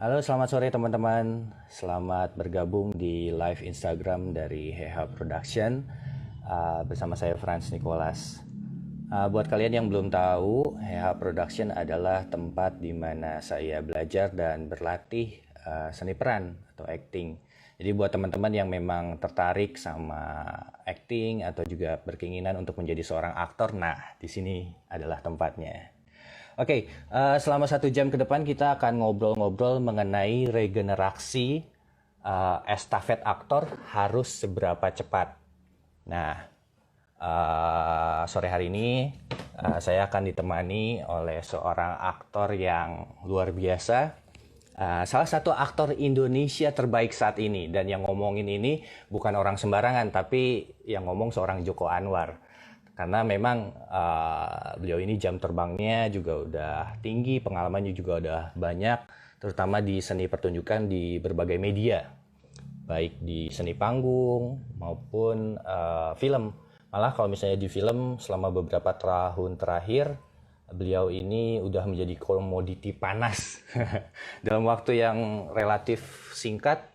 Halo, selamat sore teman-teman. Selamat bergabung di live Instagram dari Heha Production bersama saya Franz Nicholas. Buat kalian yang belum tahu, Heha Production adalah tempat di mana saya belajar dan berlatih seni peran atau acting. Jadi buat teman-teman yang memang tertarik sama acting atau juga berkeinginan untuk menjadi seorang aktor, nah di sini adalah tempatnya. Oke, selama 1 jam ke depan kita akan ngobrol-ngobrol mengenai regenerasi estafet aktor harus seberapa cepat. Nah, sore hari ini saya akan ditemani oleh seorang aktor yang luar biasa. Salah satu aktor Indonesia terbaik saat ini, dan yang ngomongin ini bukan orang sembarangan, tapi yang ngomong seorang Joko Anwar. Karena memang beliau ini jam terbangnya juga udah tinggi, pengalamannya juga udah banyak, terutama di seni pertunjukan di berbagai media, baik di seni panggung maupun film. Malah kalau misalnya di film selama beberapa tahun terakhir, beliau ini udah menjadi komoditi panas dalam waktu yang relatif singkat.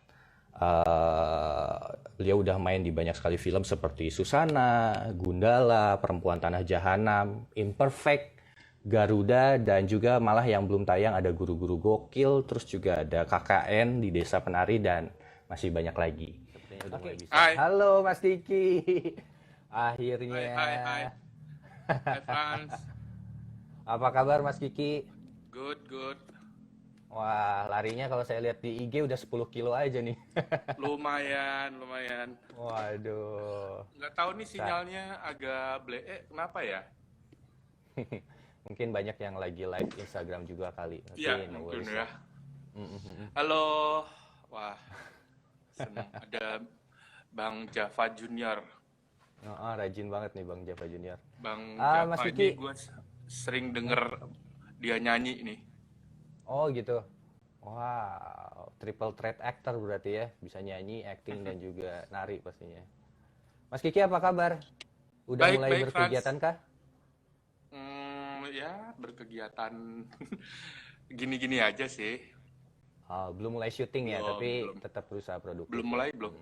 Beliau udah main di banyak sekali film seperti Susana, Gundala, Perempuan Tanah Jahanam, Imperfect, Garuda, dan juga malah yang belum tayang ada Guru-Guru Gokil, terus juga ada KKN di Desa Penari, dan masih banyak lagi. Sepertinya udah mulai bisa. Hai, Halo Mas Diki. hai, Akhirnya. hai, hai, hai Franz, Apa kabar Mas Kiki? good, good, Wah, larinya kalau saya lihat di IG udah 10 kilo aja nih. lumayan, lumayan. Waduh. Nggak tahu nih Sa sinyalnya agak kenapa ya? Mungkin banyak yang lagi live Instagram juga kali, Ya, tapi no mungkin worries ya. lah. Halo, wah, seneng ada Bang Java Junior. Oh, rajin banget nih Bang Java Junior. Bang Mas Java ini Kiki. gue sering denger dia nyanyi nih. Oh gitu. Wow, triple threat actor berarti ya, bisa nyanyi, acting dan juga nari pastinya. Mas Kiki apa kabar? Udah Baik, mulai baik Franz. berkegiatan kah? Ya berkegiatan gini-gini aja sih. Oh, belum mulai syuting ya, Belum, tapi belum, tetap berusaha produktif belum ya. mulai belum.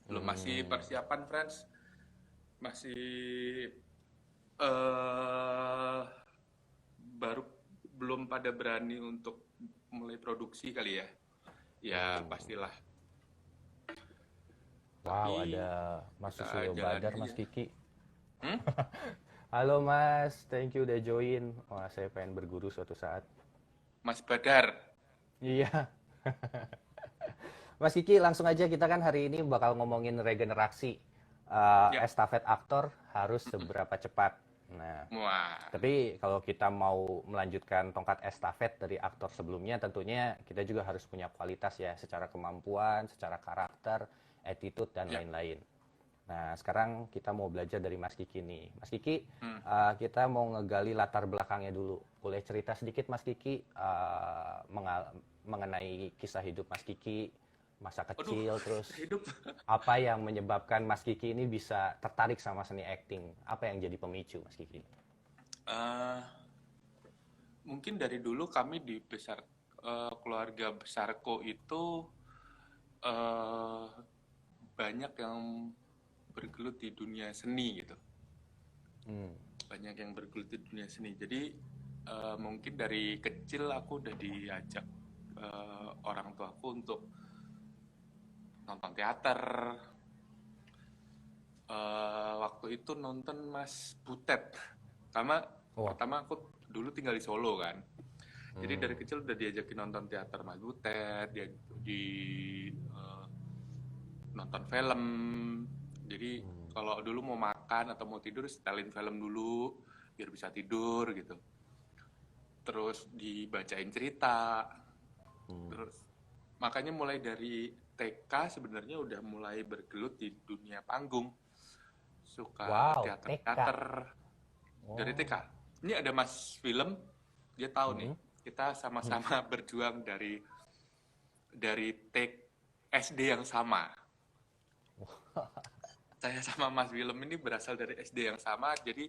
Belum masih persiapan, friends. Masih eh baru belum pada berani untuk mulai produksi kali ya. Ya, Oh, pastilah. wow, Tapi ada Mas kita Susilo jalani Badar, Mas aja. Kiki. Hmm? Halo Mas, thank you udah join. Wah, saya pengen berguru suatu saat. Mas Badar. Iya. Mas Kiki, langsung aja kita kan hari ini bakal ngomongin regenerasi Ya. estafet aktor harus seberapa cepat. Nah, Wah. tapi kalau kita mau melanjutkan tongkat estafet dari aktor sebelumnya, tentunya kita juga harus punya kualitas ya, secara kemampuan, secara karakter, attitude, dan Ya. lain-lain. Nah, sekarang kita mau belajar dari Mas Kiki nih. Mas Kiki, Hmm. kita mau ngegali latar belakangnya dulu. Boleh cerita sedikit Mas Kiki mengenai kisah hidup Mas Kiki, masa Aduh, kecil, terus hidup. apa yang menyebabkan Mas Kiki ini bisa tertarik sama seni acting? Apa yang jadi pemicu Mas Kiki? Eh, Mungkin dari dulu kami di keluarga besarku itu eh banyak yang bergelut di dunia seni gitu. Hmm. Banyak yang bergelut di dunia seni. Jadi mungkin dari kecil aku udah diajak orang tuaku untuk nonton teater. Waktu itu nonton Mas Butet. Karena Oh. pertama aku dulu tinggal di Solo kan. Jadi Hmm. dari kecil udah diajakin nonton teater Mas Butet, dia di eh, nonton film. Jadi kalau dulu mau makan atau mau tidur setelin film dulu biar bisa tidur gitu. Terus dibacain cerita. Terus makanya mulai dari TK sebenarnya udah mulai bergelut di dunia panggung. Suka Wow, TK. teater-teater dari Oh. TK. Ini ada Mas Film, dia tahu nih. Hmm. Kita sama-sama berjuang dari SD yang sama. Saya sama Mas Willem ini berasal dari SD yang sama, jadi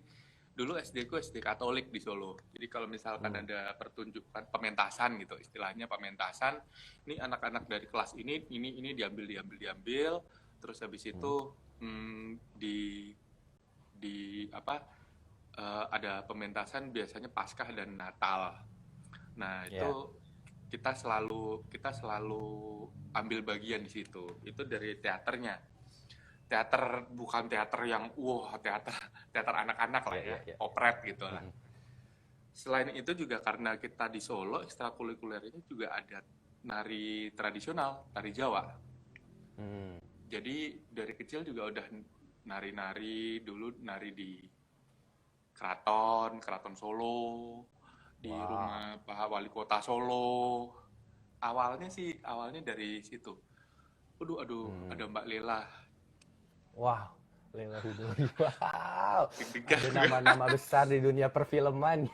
dulu SD ku SD Katolik di Solo. Jadi kalau misalkan ada pertunjukan pementasan gitu, istilahnya pementasan, ini anak-anak dari kelas ini diambil, terus habis itu di apa ada pementasan biasanya Paskah dan Natal. Nah, Ya. itu kita selalu ambil bagian di situ. Itu dari teaternya. Teater bukan teater yang teater anak-anak lah ya, operet gitu lah. Selain itu juga karena kita di Solo, ekstrakurikulernya juga ada nari tradisional, tari Jawa. Jadi dari kecil juga udah nari-nari, dulu nari di keraton Solo, di rumah Pak Wali Kota Solo. Awalnya dari situ. Aduh, ada Mbak Lela. Wah, Lela Hudori. Wow, Deg-degan ada gue. nama-nama besar di dunia perfilman.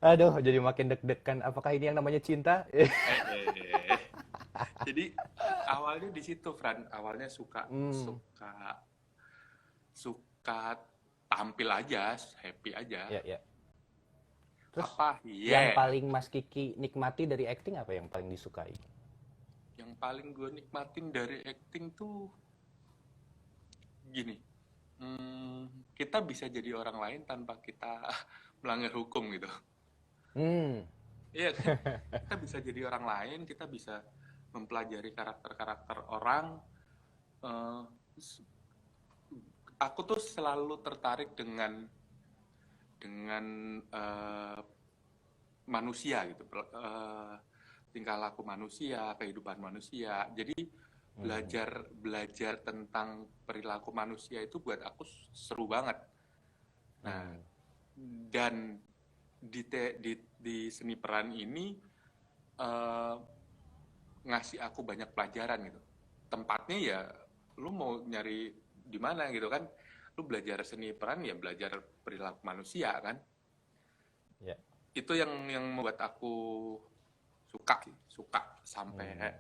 Aduh, jadi makin deg-degan. Apakah ini yang namanya cinta? Jadi awalnya di situ, Fran. Awalnya suka tampil aja, happy aja. Ya. Terus Apa? yang paling Mas Kiki nikmati dari acting apa yang paling disukai? Yang paling gue nikmatin dari acting tuh gini, kita bisa jadi orang lain tanpa kita melanggar hukum gitu. Iya kan? Kita bisa jadi orang lain, kita bisa mempelajari karakter-karakter orang. Aku tuh selalu tertarik dengan manusia gitu, tingkah laku manusia, kehidupan manusia. Jadi belajar tentang perilaku manusia itu buat aku seru banget. Nah, dan di seni peran ini ngasih aku banyak pelajaran gitu. Tempatnya ya lu mau nyari di mana gitu kan, lu belajar seni peran ya belajar perilaku manusia kan. Ya. Itu yang membuat aku suka sampai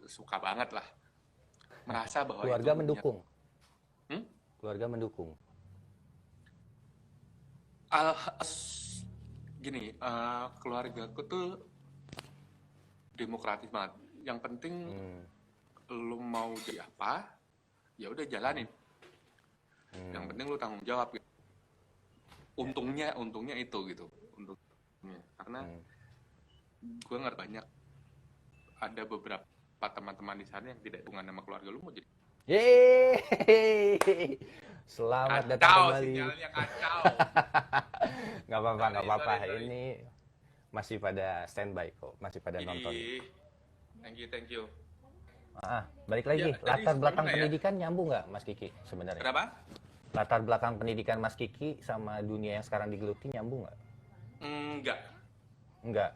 suka banget lah, merasa bahwa keluarga itu mendukung. Keluarga mendukung. Gini, keluargaku tuh demokratis banget. Yang penting lu mau jadi apa, ya udah jalanin. Yang penting lu tanggung jawab. Gitu. Untungnya itu gitu. Untungnya karena gue ngerti banyak ada beberapa teman-teman di sana yang tidak hubungan sama keluarga lu mau jadi. Yeay! Selamat datang kembali. Sinyalnya kacau. Nggak apa-apa. Ini masih pada standby kok, masih pada nonton. Thank you. Balik lagi, latar belakang pendidikan nyambung nggak, Mas Kiki sebenarnya? Kenapa? Latar belakang pendidikan Mas Kiki sama dunia yang sekarang digeluti nyambung nggak? Enggak.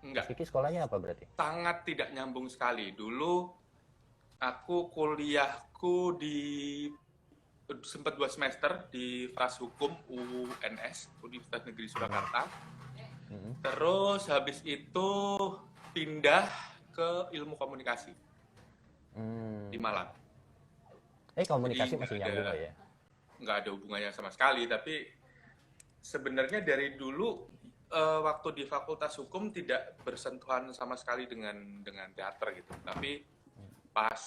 Mas Kiki sekolahnya apa berarti? Sangat tidak nyambung sekali. Dulu aku kuliahku sempat 2 semester di Fakultas Hukum UNS, Universitas Negeri Surakarta. Terus habis itu pindah ke ilmu komunikasi di Malang. Komunikasi masih nyambung nggak ya? Nggak ada hubungannya sama sekali, tapi sebenarnya dari dulu waktu di Fakultas Hukum tidak bersentuhan sama sekali dengan teater gitu. Tapi pas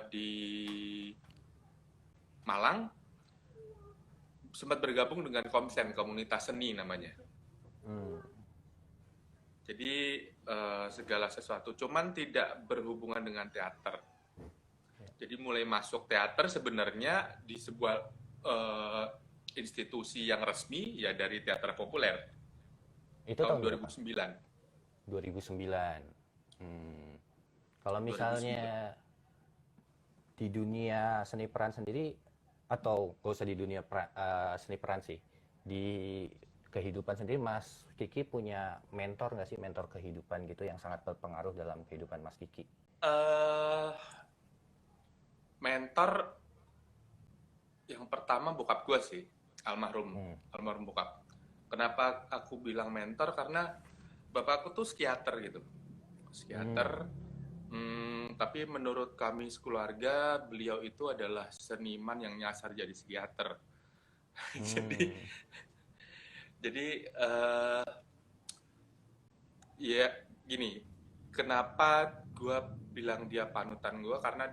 di Malang sempat bergabung dengan Komsen, komunitas seni namanya. Jadi segala sesuatu, cuman tidak berhubungan dengan teater. Jadi mulai masuk teater sebenarnya di sebuah institusi yang resmi ya dari teater populer. Itu tahun 2009. 2009. Kalau misalnya 2009. Di dunia seni peran sendiri, atau gak usah di dunia seni peran sih, di kehidupan sendiri Mas Kiki punya mentor nggak sih, mentor kehidupan gitu yang sangat berpengaruh dalam kehidupan Mas Kiki? Mentor yang pertama bokap gue sih, almarhum bokap. Kenapa aku bilang mentor? Karena bapakku tuh psikiater gitu, tapi menurut kami sekeluarga beliau itu adalah seniman yang nyasar jadi psikiater. Jadi Hmm. jadi ya gini, kenapa gue bilang dia panutan gue karena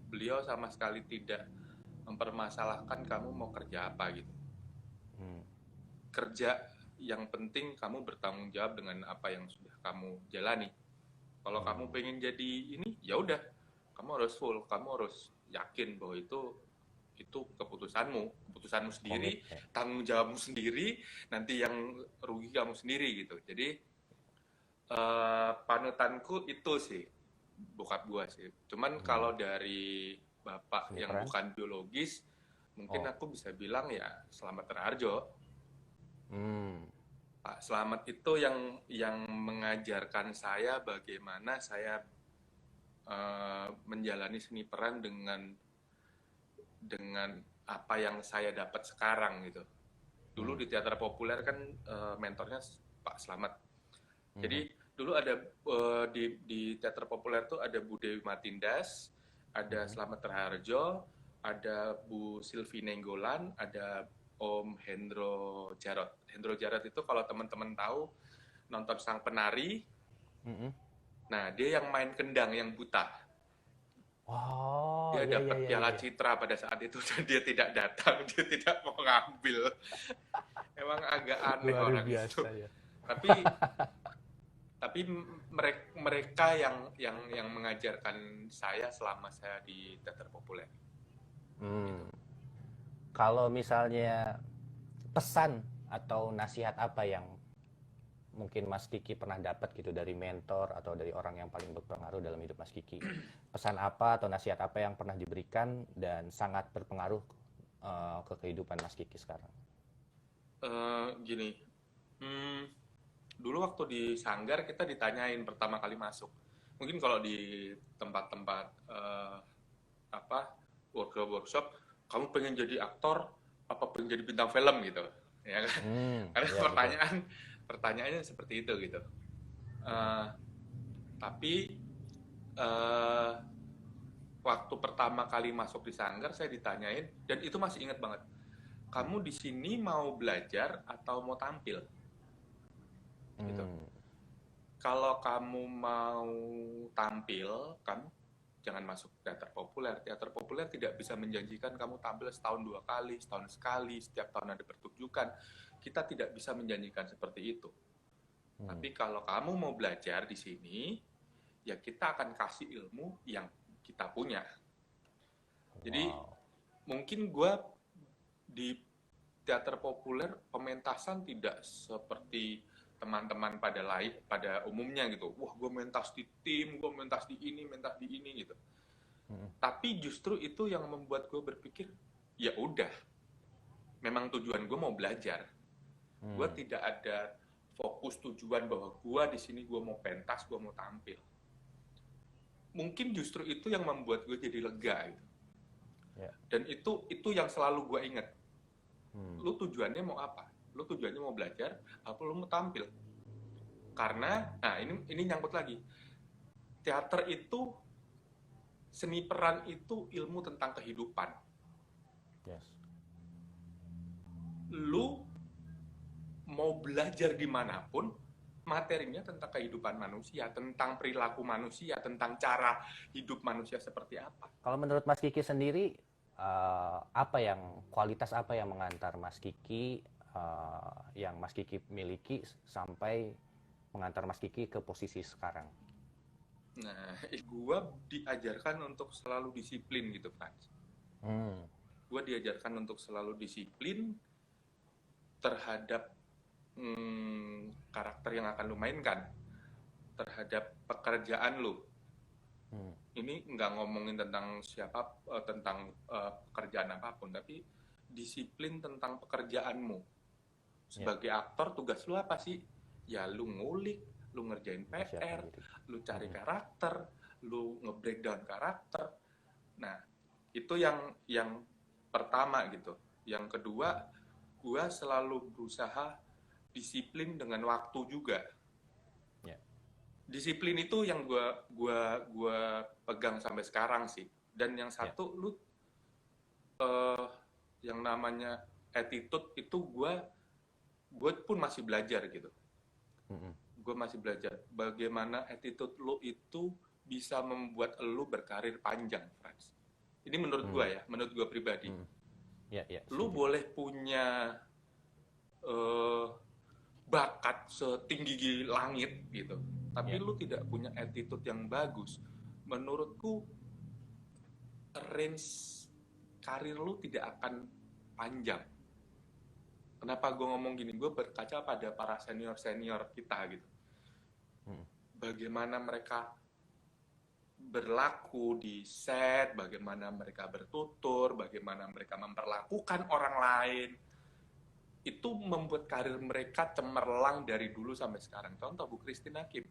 beliau sama sekali tidak mempermasalahkan kamu mau kerja apa gitu. Hmm. Kerja yang penting kamu bertanggung jawab dengan apa yang sudah kamu jalani. Kalau kamu Hmm. pengen jadi ini, ya udah, kamu harus full, kamu harus yakin bahwa itu keputusanmu Komit sendiri, ya. tanggung jawabmu sendiri, nanti yang rugi kamu sendiri gitu. Jadi panutanku itu sih bokap gua sih. Cuman Hmm. kalau dari bapak Seni yang peran. bukan biologis, mungkin Oh. aku bisa bilang ya Slamet Raharjo. Hmm. Pak Slamet itu yang mengajarkan saya bagaimana saya menjalani seni peran dengan apa yang saya dapat sekarang gitu. Dulu Hmm. di teater populer kan mentornya Pak Slamet. Mhm. Jadi dulu ada di teater populer tuh ada Bu Dewi Matindas, ada Mhm. Slamet Raharjo, ada Bu Silvi Nenggolan, ada Om Hendro Jarot. Hendro Jarot itu kalau teman-teman tahu nonton Sang Penari, Mhm. nah dia yang main kendang yang buta. Oh, Dia iya iya dapat iya iya piala iya. citra pada saat itu dan dia tidak datang, dia tidak mau ngambil. Emang agak aneh Luar orang itu. biasa ya. Tapi tapi mereka yang mengajarkan saya selama saya di teater populer gitu. Hmm. Kalau misalnya pesan atau nasihat apa yang mungkin Mas Kiki pernah dapat gitu dari mentor atau dari orang yang paling berpengaruh dalam hidup Mas Kiki? Pesan apa atau nasihat apa yang pernah diberikan dan sangat berpengaruh ke kehidupan Mas Kiki sekarang? Gini, hmm, dulu waktu di Sanggar kita ditanyain pertama kali masuk. Mungkin kalau di tempat-tempat apa workshop, kamu pengen jadi aktor apa pengen jadi bintang film gitu, ya kan? Hmm, Karena ya betul. pertanyaannya seperti itu gitu. Mhm. Eh, tapi eh, waktu pertama kali masuk di Sanggar saya ditanyain dan itu masih ingat banget. Hmm. Kamu di sini mau belajar atau mau tampil gitu. Hmm. Kalau kamu mau tampil, kamu jangan masuk teater populer. Teater populer tidak bisa menjanjikan kamu tampil setahun dua kali, setahun sekali, setiap tahun ada pertunjukan. Kita tidak bisa menjanjikan seperti itu. Hmm. Tapi kalau kamu mau belajar di sini, ya kita akan kasih ilmu yang kita punya. Jadi Wow. mungkin gue di teater populer pementasan tidak seperti teman-teman pada umumnya gitu. Wah, gue mentas di tim, gue mentas di ini, mentas di ini gitu. Hmm. Tapi justru itu yang membuat gue berpikir, ya udah, memang tujuan gue mau belajar. Gue Hmm. tidak ada fokus tujuan bahwa gue di sini gue mau pentas, gue mau tampil. Mungkin justru itu yang membuat gue jadi lega gitu. Ya. Dan itu yang selalu gue ingat. Hmm. Lu tujuannya mau apa? Lu tujuannya mau belajar, apa lu mau tampil? Karena, nah ini nyangkut lagi. Teater itu, seni peran itu ilmu tentang kehidupan. Yes. Lu mau belajar dimanapun, materinya tentang kehidupan manusia, tentang perilaku manusia, tentang cara hidup manusia seperti apa. Kalau menurut Mas Kiki sendiri, apa yang kualitas apa yang mengantar Mas Kiki yang Mas Kiki miliki sampai mengantar Mas Kiki ke posisi sekarang? Nah, gue diajarkan untuk selalu disiplin gitu, Franz. Hmm. Gue diajarkan untuk selalu disiplin terhadap karakter yang akan lu mainkan, terhadap pekerjaan lu. Hmm. Ini nggak ngomongin tentang tentang pekerjaan apapun, tapi disiplin tentang pekerjaanmu. Ya, Sebagai aktor, tugas lu apa sih? Ya lu ngulik, lu ngerjain persiapkan PR, diri. lu cari Hmm. karakter, lu nge-breakdown karakter. Nah, itu yang pertama gitu. Yang kedua, gue selalu berusaha disiplin dengan waktu juga. Ya, Disiplin itu yang gua pegang sampai sekarang sih. Dan yang ya. satu, lu eh, yang namanya attitude itu gue pun masih belajar gitu. Mm-mm. Gue masih belajar bagaimana attitude lo itu bisa membuat lo berkarir panjang, Frans. Ini menurut gue Mm. ya, menurut gue pribadi. Mm. Ya, ya, Lo setuju. boleh punya eh, bakat setinggi langit gitu, tapi Ya. lu tidak punya attitude yang bagus, menurutku range karir lu tidak akan panjang. Kenapa gue ngomong gini? Gue berkaca pada para senior-senior kita gitu. Mm. Bagaimana mereka berlaku di set, bagaimana mereka bertutur, bagaimana mereka memperlakukan orang lain. Itu membuat karir mereka cemerlang dari dulu sampai sekarang. Contoh Bu Christine Hakim.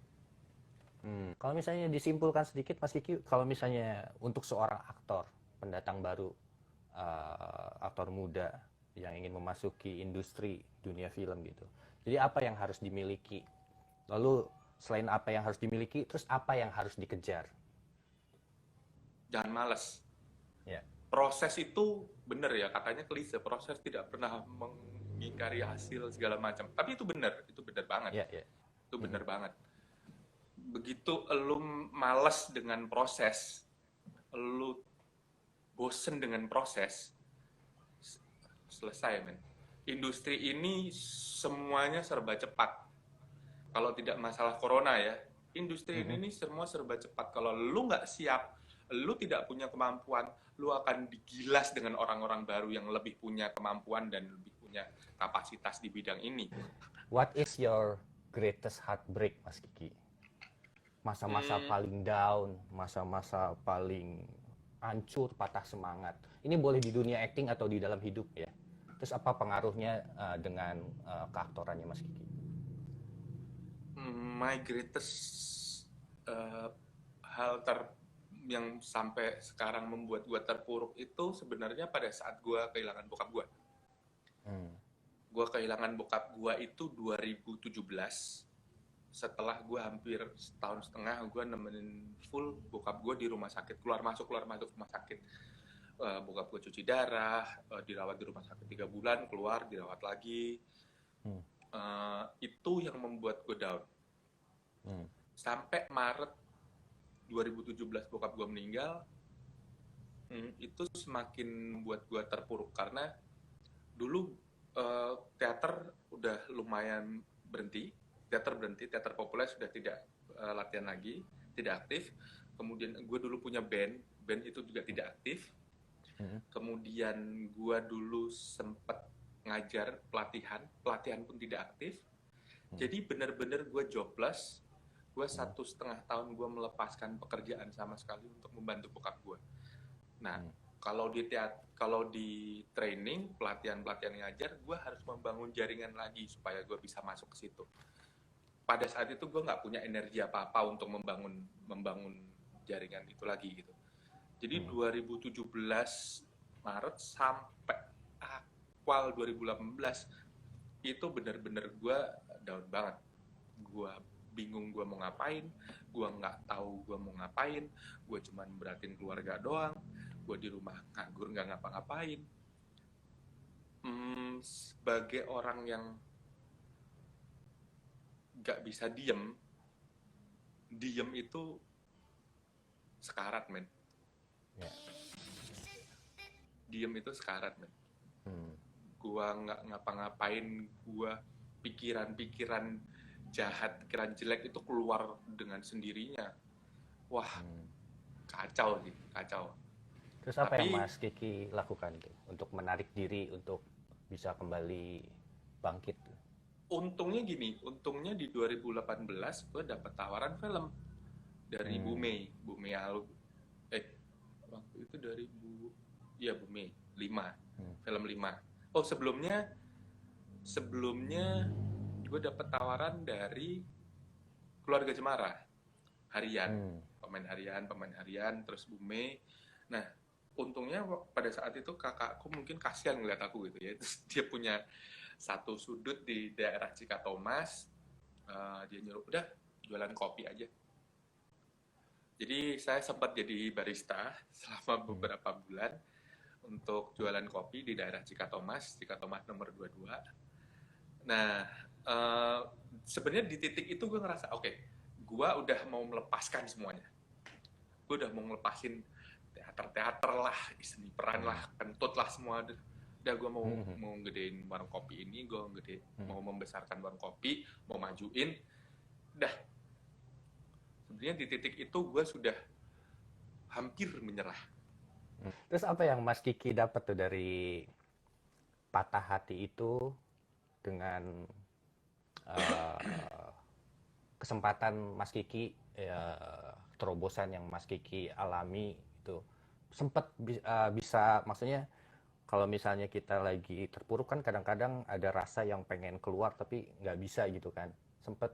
Kalau misalnya disimpulkan sedikit, Mas Kiki, kalau misalnya untuk seorang aktor pendatang baru, aktor muda yang ingin memasuki industri dunia film gitu, jadi apa yang harus dimiliki? Lalu selain apa yang harus dimiliki, terus apa yang harus dikejar? Jangan males. Ya, Proses itu benar ya, katanya klise, proses tidak pernah mengingkari hasil segala macam. Tapi itu benar banget. ya, ya. Itu Mm-mm. benar banget. Begitu lu males dengan proses, lu bosen dengan proses, selesai, men. Industri ini semuanya serba cepat. Kalau tidak masalah corona ya, industri Mm-mm. ini semua serba cepat. Kalau lu nggak siap, lu tidak punya kemampuan, lu akan digilas dengan orang-orang baru yang lebih punya kemampuan dan lebih punya kapasitas di bidang ini. What is your greatest heartbreak, Mas Kiki? Masa-masa Hmm, paling down, masa-masa paling hancur, patah semangat. Ini boleh di dunia acting atau di dalam hidup ya. Terus apa pengaruhnya dengan keaktorannya Mas Kiki? my greatest uh, hal yang sampai sekarang membuat gue terpuruk itu sebenarnya pada saat gue kehilangan bokap gue. Hmm. Gue kehilangan bokap gue itu 2017. Setelah gue hampir setahun setengah gue nemenin full bokap gue di rumah sakit, keluar masuk rumah sakit. Bokap gue cuci darah, dirawat di rumah sakit 3 bulan, keluar dirawat lagi. Hmm. Itu yang membuat gue down. Hmm. Sampai Maret 2017 bokap gue meninggal, itu semakin membuat gue terpuruk karena dulu teater udah lumayan berhenti, teater populer sudah tidak latihan lagi, tidak aktif. Kemudian gue dulu punya band itu juga tidak aktif. Hmm. Kemudian gue dulu sempat ngajar pelatihan pun tidak aktif. Jadi benar-benar gue jobless. Gue 1,5 tahun gue melepaskan pekerjaan sama sekali untuk membantu bokap gue. Nah, kalau di training pelatihan ngajar, gue harus membangun jaringan lagi supaya gue bisa masuk ke situ. Pada saat itu gue nggak punya energi apa-apa untuk membangun jaringan itu lagi gitu. Jadi 2017 Maret sampai awal 2018 itu benar-benar gue down banget. Gue bingung gue mau ngapain, gue nggak tahu gue mau ngapain, gue cuman beratin keluarga doang, gue di rumah nganggur nggak ngapa-ngapain. Sebagai orang yang nggak bisa diem itu sekarat, men. Ya. Diem itu sekarat, men. Hmm. Gue nggak ngapa-ngapain, gue pikiran-pikiran jahat, pikiran jelek itu keluar dengan sendirinya. Wah, kacau sih, kacau. Terus apa yang Tapi Mas Kiki lakukan tuh untuk menarik diri untuk bisa kembali bangkit? untungnya di 2018 gue dapet tawaran film dari Bu Hmm. Mei, waktu itu dari Bu Mei, 5, film 5. Oh sebelumnya gue dapet tawaran dari Keluarga Cemara, harian, Hmm. pemain harian, terus Bu Mei. Nah, untungnya pada saat itu kakakku mungkin kasihan ngeliat aku gitu ya, terus dia punya satu sudut di daerah Cikatomas, dia nyuruh udah jualan kopi aja. Jadi saya sempat jadi barista selama beberapa bulan. untuk jualan kopi di daerah Cikatomas nomor 22. Nah, eh, sebenarnya di titik itu gue ngerasa, oke, gue udah mau melepaskan semuanya. Gue udah mau ngelepasin teater-teater lah, seni peran lah, kentut lah semua. Udah gue mau gedein warung kopi ini, mau membesarkan warung kopi, mau majuin. Udah, sebenarnya di titik itu gue sudah hampir menyerah. Terus apa yang Mas Kiki dapat tuh dari patah hati itu dengan eh, kesempatan Mas Kiki, ya, terobosan yang Mas Kiki alami itu sempat bisa, maksudnya kalau misalnya kita lagi terpuruk kan kadang-kadang ada rasa yang pengen keluar tapi nggak bisa gitu kan, sempet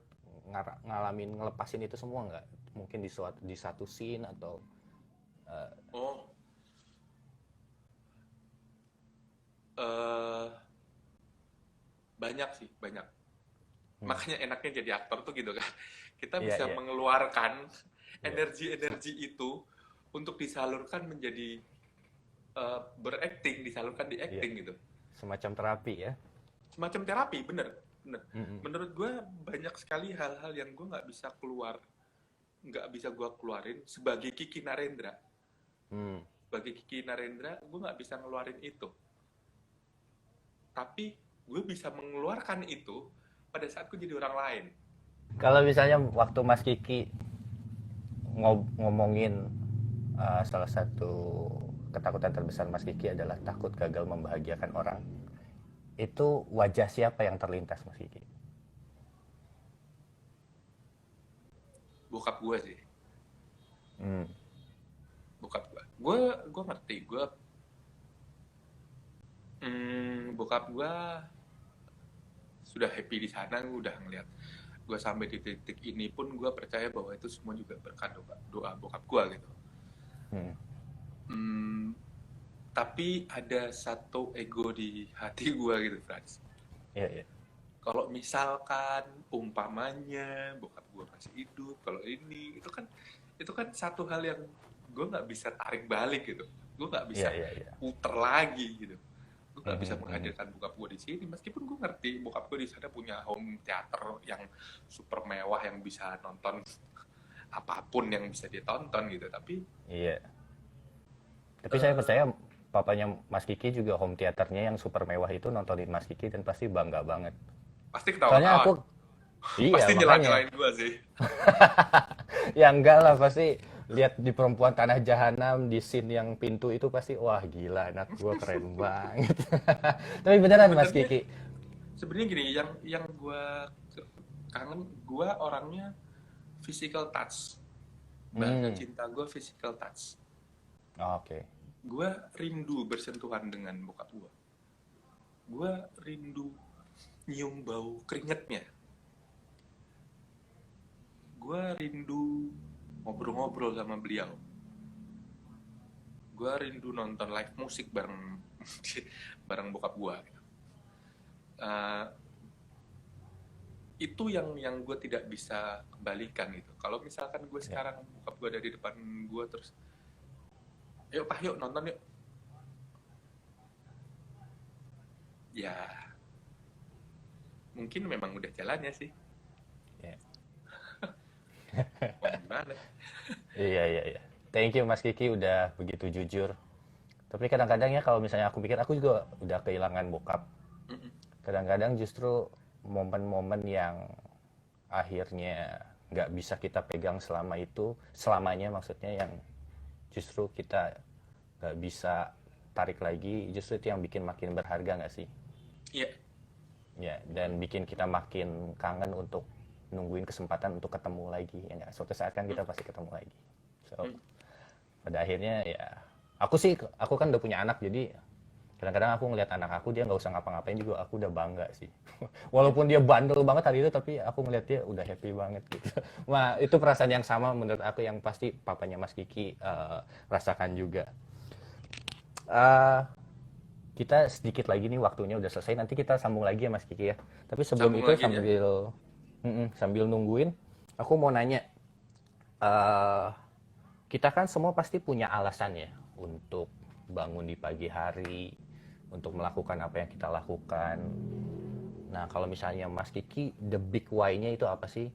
ngalamin ngelepasin itu semua nggak, mungkin di satu scene atau Oh, eh banyak sih, banyak. Makanya enaknya jadi aktor tuh gitu kan. Kita iya, bisa iya, mengeluarkan iya, energi-energi itu untuk disalurkan menjadi berakting, disalurkan di iya, acting gitu. semacam terapi ya. Semacam terapi, bener, bener. Mm-mm. Menurut gue banyak sekali hal-hal yang gue nggak bisa gue keluarin sebagai Kiki Narendra. Hmm. Sebagai Kiki Narendra, gue nggak bisa ngeluarin itu. Tapi gue bisa mengeluarkan itu pada saat gue jadi orang lain. Kalau misalnya waktu Mas Kiki ngomongin salah satu ketakutan terbesar Mas Kiki adalah takut gagal membahagiakan orang, itu wajah siapa yang terlintas Mas Kiki? Bokap gue sih. Hmm. Bokap gue ngerti, bokap gue sudah happy di sana. Gue udah ngeliat gue sampai di titik ini pun gue percaya bahwa itu semua juga berkat doa bokap gue gitu. Hmm. Hmm, tapi ada satu ego di hati gue gitu, Frans. Iya, iya. Kalau misalkan umpamanya bokap gue masih hidup, kalau ini itu kan satu hal yang gue nggak bisa tarik balik gitu. Gue nggak Iya, bisa iya, iya. puter lagi gitu. Gue nggak bisa Mhm, mhm. menghadirkan bokap gue di sini, meskipun gue ngerti bokap gue di sana punya home theater yang super mewah yang bisa nonton apapun yang bisa ditonton gitu. Tapi Iya. Tapi saya eh, percaya papanya Mas Kiki juga home theaternya yang super mewah itu nontonin Mas Kiki dan pasti bangga banget. pasti Soalnya ketawa-tawa, aku, iya pasti makanya. nyela-nyelain gue sih. Ya enggak lah, pasti lihat di Perempuan Tanah Jahanam di scene yang pintu itu pasti wah gila anak gua keren banget. Tapi beneran Mas Sebenarnya Kiki. sebenarnya gini, yang gue kangen, gue orangnya physical touch. Bahasa Hmm, cinta gue physical touch. oke. Gue rindu bersentuhan dengan bokap gue. Gue rindu nyium bau keringetnya. Gue rindu ngobrol-ngobrol sama beliau. Gue rindu nonton live musik bareng bareng bokap gue. Uh, itu yang gue tidak bisa kembalikan gitu. Kalau misalkan gue Ya. sekarang bokap gue ada di depan gue terus, yuk pak yuk nonton yuk. Ya mungkin memang udah jalannya sih. Ya. Mau gimana? Iya, iya, iya. Thank you Mas Kiki udah begitu jujur. Tapi kadang-kadang ya kalau misalnya aku pikir aku juga udah kehilangan bokap. Mm-mm. Kadang-kadang justru momen-momen yang akhirnya nggak bisa kita pegang selama itu, selamanya maksudnya, yang justru kita nggak bisa tarik lagi, justru itu yang bikin makin berharga nggak sih? Iya. Ya, dan bikin kita makin kangen untuk nungguin kesempatan untuk ketemu lagi. Ya nggak? Suatu saat kan kita pasti ketemu lagi. So, Mm. pada akhirnya ya, aku kan udah punya anak, jadi kadang-kadang aku ngeliat anak aku, dia nggak usah ngapa-ngapain juga aku udah bangga sih. Walaupun dia bandel banget hari itu, tapi aku ngeliat dia udah happy banget gitu. Wah, itu perasaan yang sama menurut aku yang pasti papanya Mas Kiki rasakan juga. Eh, kita sedikit lagi nih, waktunya udah selesai. Nanti kita sambung lagi ya Mas Kiki ya. Tapi sebelum Sambung itu lagi ya. sambil nungguin, aku mau nanya, eh kita kan semua pasti punya alasan ya untuk bangun di pagi hari untuk melakukan apa yang kita lakukan. Nah, kalau misalnya Mas Kiki, the big why-nya itu apa sih?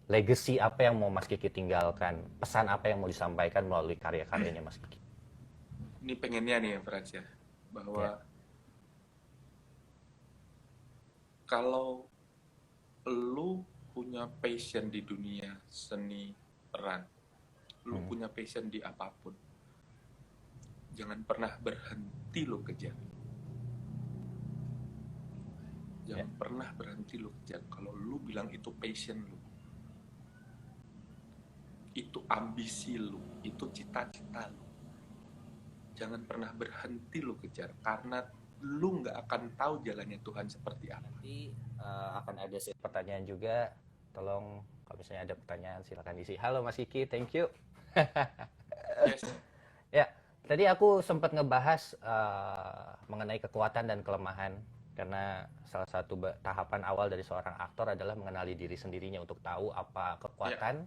Legacy apa yang mau Mas Kiki tinggalkan? Pesan apa yang mau disampaikan melalui karya-karyanya Mas Kiki? Ini pengennya nih Frans ya, Ya. bahwa kalau lu punya passion di dunia seni peran, lu punya passion di apapun, jangan pernah berhenti lu kejar. Ya. Jangan pernah berhenti lu kejar. Kalau lu bilang itu passion lu, itu ambisi lu, itu cita-cita lu, jangan pernah berhenti lu kejar, karena lu nggak akan tahu jalannya Tuhan seperti apa. Nanti akan ada sesi pertanyaan juga. Tolong kalau misalnya ada pertanyaan silakan diisi. Halo Mas Kiki, thank you. Yes. Ya, tadi aku sempat ngebahas mengenai kekuatan dan kelemahan karena salah satu tahapan awal dari seorang aktor adalah mengenali diri sendirinya untuk tahu apa kekuatan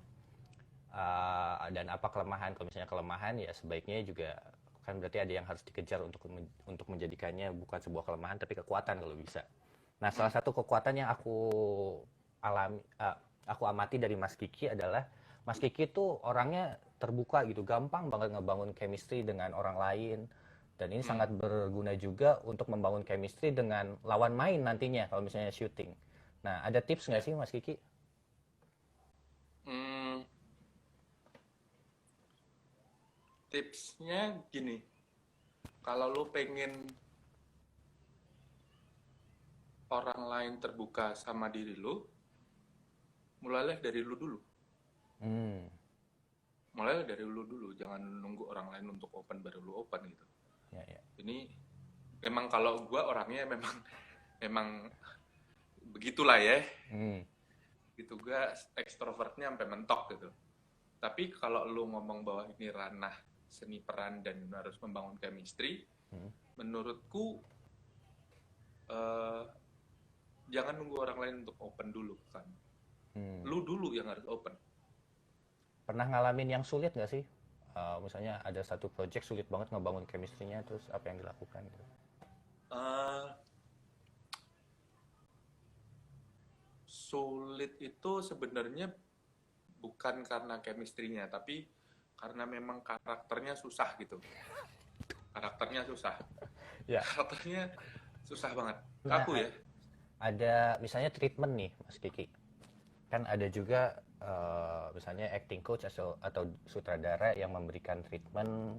dan apa kelemahan. Kalau misalnya kelemahan ya sebaiknya juga kan berarti ada yang harus dikejar untuk menjadikannya bukan sebuah kelemahan tapi kekuatan kalau bisa. Nah, salah satu kekuatan yang aku amati dari Mas Kiki adalah Mas Kiki tuh orangnya terbuka gitu, gampang banget ngebangun chemistry dengan orang lain. Dan ini sangat berguna juga untuk membangun chemistry dengan lawan main nantinya kalau misalnya syuting. Nah, ada tips nggak Ya. sih Mas Kiki? Hmm, tipsnya gini, kalau lu pengen orang lain terbuka sama diri lu, mulailah dari lu dulu. Hmm, Mulailah dari lu dulu, jangan nunggu orang lain untuk open baru lu open gitu. ya, ya. Ini memang kalau gua orangnya memang begitulah ya. Hmm, Gitu gua ekstrovertnya sampai mentok gitu. Tapi kalau lu ngomong bahwa ini ranah seni peran dan harus membangun chemistry, menurutku jangan nunggu orang lain untuk open dulu kan. Lu dulu yang harus open. Pernah ngalamin yang sulit nggak sih? Misalnya ada satu project sulit banget ngebangun chemistry-nya, terus apa yang dilakukan gitu? Eh, Sulit itu sebenarnya bukan karena chemistry-nya, tapi karena memang karakternya susah gitu. Karakternya susah. Ya. Karakternya susah banget. Nah, Aku ya. ada misalnya treatment nih, Mas Kiki. Kan ada juga misalnya acting coach atau sutradara yang memberikan treatment,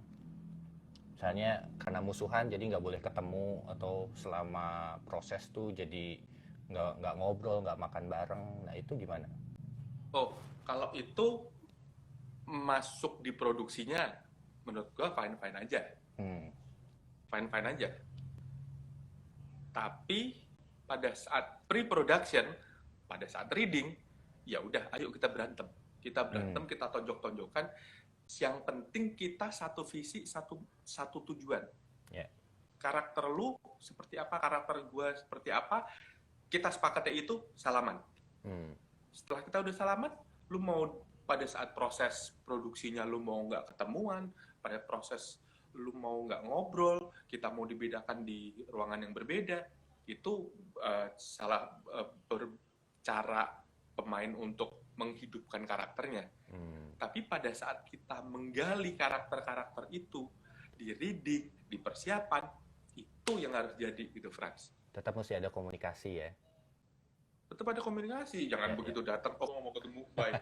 misalnya karena musuhan jadi nggak boleh ketemu atau selama proses tuh jadi nggak ngobrol, nggak makan bareng. Nah itu gimana? Oh, kalau itu masuk di produksinya, menurut gua fine-fine aja. Hmm, Fine-fine aja. Tapi pada saat pre-production, pada saat reading, ya udah, ayo kita berantem. Kita berantem, kita tonjok-tonjokan. Yang penting kita satu visi, satu tujuan. ya. Karakter lu seperti apa, karakter gua seperti apa, kita sepakatnya itu salaman. Setelah kita udah salaman, lu mau pada saat proses produksinya lu mau nggak ketemuan, pada proses lu mau nggak ngobrol, kita mau dibedakan di ruangan yang berbeda, itu salah cara pemain untuk menghidupkan karakternya. Tapi pada saat kita menggali karakter-karakter itu di reading, di persiapan, itu yang harus jadi gitu, Frans. Tetap mesti ada komunikasi ya. Tetap ada komunikasi, jangan begitu datang, oh mau ketemu, bye.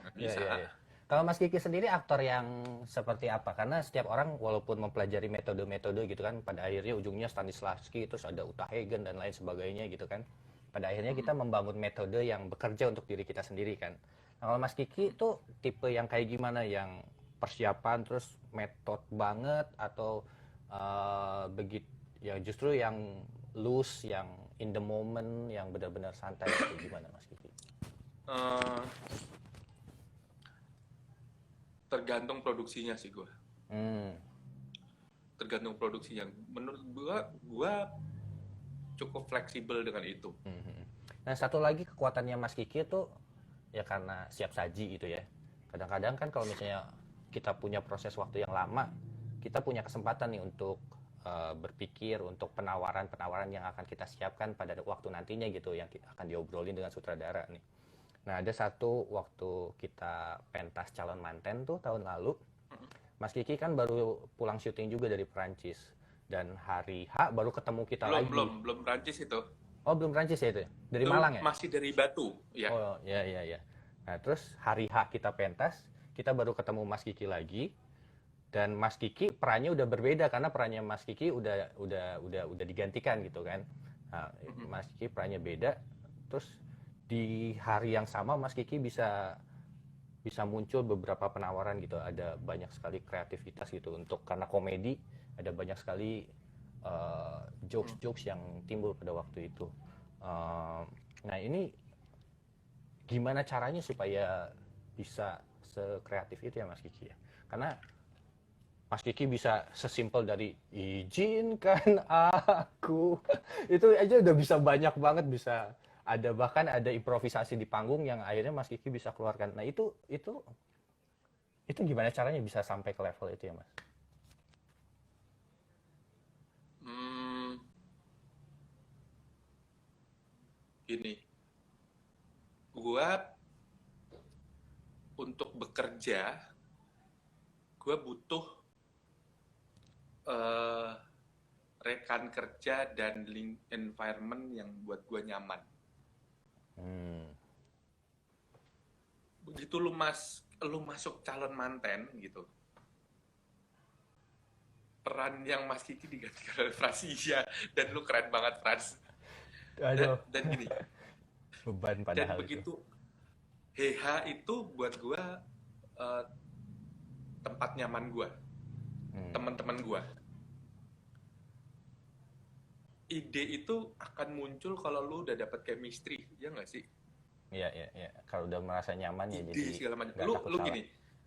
Nggak bisa. Ya. Kalau Mas Kiki sendiri aktor yang seperti apa? Karena setiap orang walaupun mempelajari metode-metode gitu kan, pada akhirnya ujungnya Stanislavski, terus ada Uta Hagen dan lain sebagainya gitu kan. Pada akhirnya kita membangun metode yang bekerja untuk diri kita sendiri kan. Nah, kalau Mas Kiki itu tipe yang kayak gimana? Yang persiapan terus metode banget atau begitu ya justru yang loose, yang in the moment, yang benar-benar santai itu gimana Mas Kiki? Eh, Tergantung produksinya sih gue. Tergantung produksinya. Menurut gue cukup fleksibel dengan itu. Nah, satu lagi kekuatannya Mas Kiki itu ya karena siap saji gitu ya. Kadang-kadang kan kalau misalnya kita punya proses waktu yang lama, kita punya kesempatan nih untuk berpikir untuk penawaran-penawaran yang akan kita siapkan pada waktu nantinya gitu yang akan diobrolin dengan sutradara nih. Nah, ada satu waktu kita pentas calon manten tuh tahun lalu, Mas Kiki kan baru pulang syuting juga dari Perancis dan hari H baru ketemu kita Belum, lagi. belum, belum Prancis itu. Oh, belum Perancis ya itu? Dari Itu Malang ya? masih dari Batu, ya. Oh, ya ya ya. Nah, terus hari H kita pentas, kita baru ketemu Mas Kiki lagi dan Mas Kiki perannya udah berbeda karena perannya Mas Kiki udah digantikan gitu kan. Nah, Mas Kiki perannya beda. Terus di hari yang sama Mas Kiki bisa bisa muncul beberapa penawaran gitu. Ada banyak sekali kreativitas gitu untuk karena komedi ada banyak sekali jokes-jokes yang timbul pada waktu itu. Eh, nah ini gimana caranya supaya bisa sekreatif itu ya Mas Kiki ya? Karena Mas Kiki bisa sesimpel dari izinkan aku itu aja udah bisa banyak banget bisa ada bahkan ada improvisasi di panggung yang akhirnya Mas Kiki bisa keluarkan. Nah itu gimana caranya bisa sampai ke level itu ya Mas? Hmm, Gini, gua untuk bekerja, gua butuh eh, rekan kerja dan link environment yang buat gua nyaman. Hmm, Begitu lu masuk calon manten gitu, peran yang Mas Kiki digantikan oleh Frasia dan lu keren banget Frans. aduh Dan gini, beban dan padahal itu. begitu HH itu buat gua eh, tempat nyaman gua, Hmm, teman-teman gua. Ide itu akan muncul kalau lu udah dapet chemistry, ya nggak sih? iya iya iya. Kalau udah merasa nyaman ya Ide jadi segala macam. nggak takut Lu salah. gini,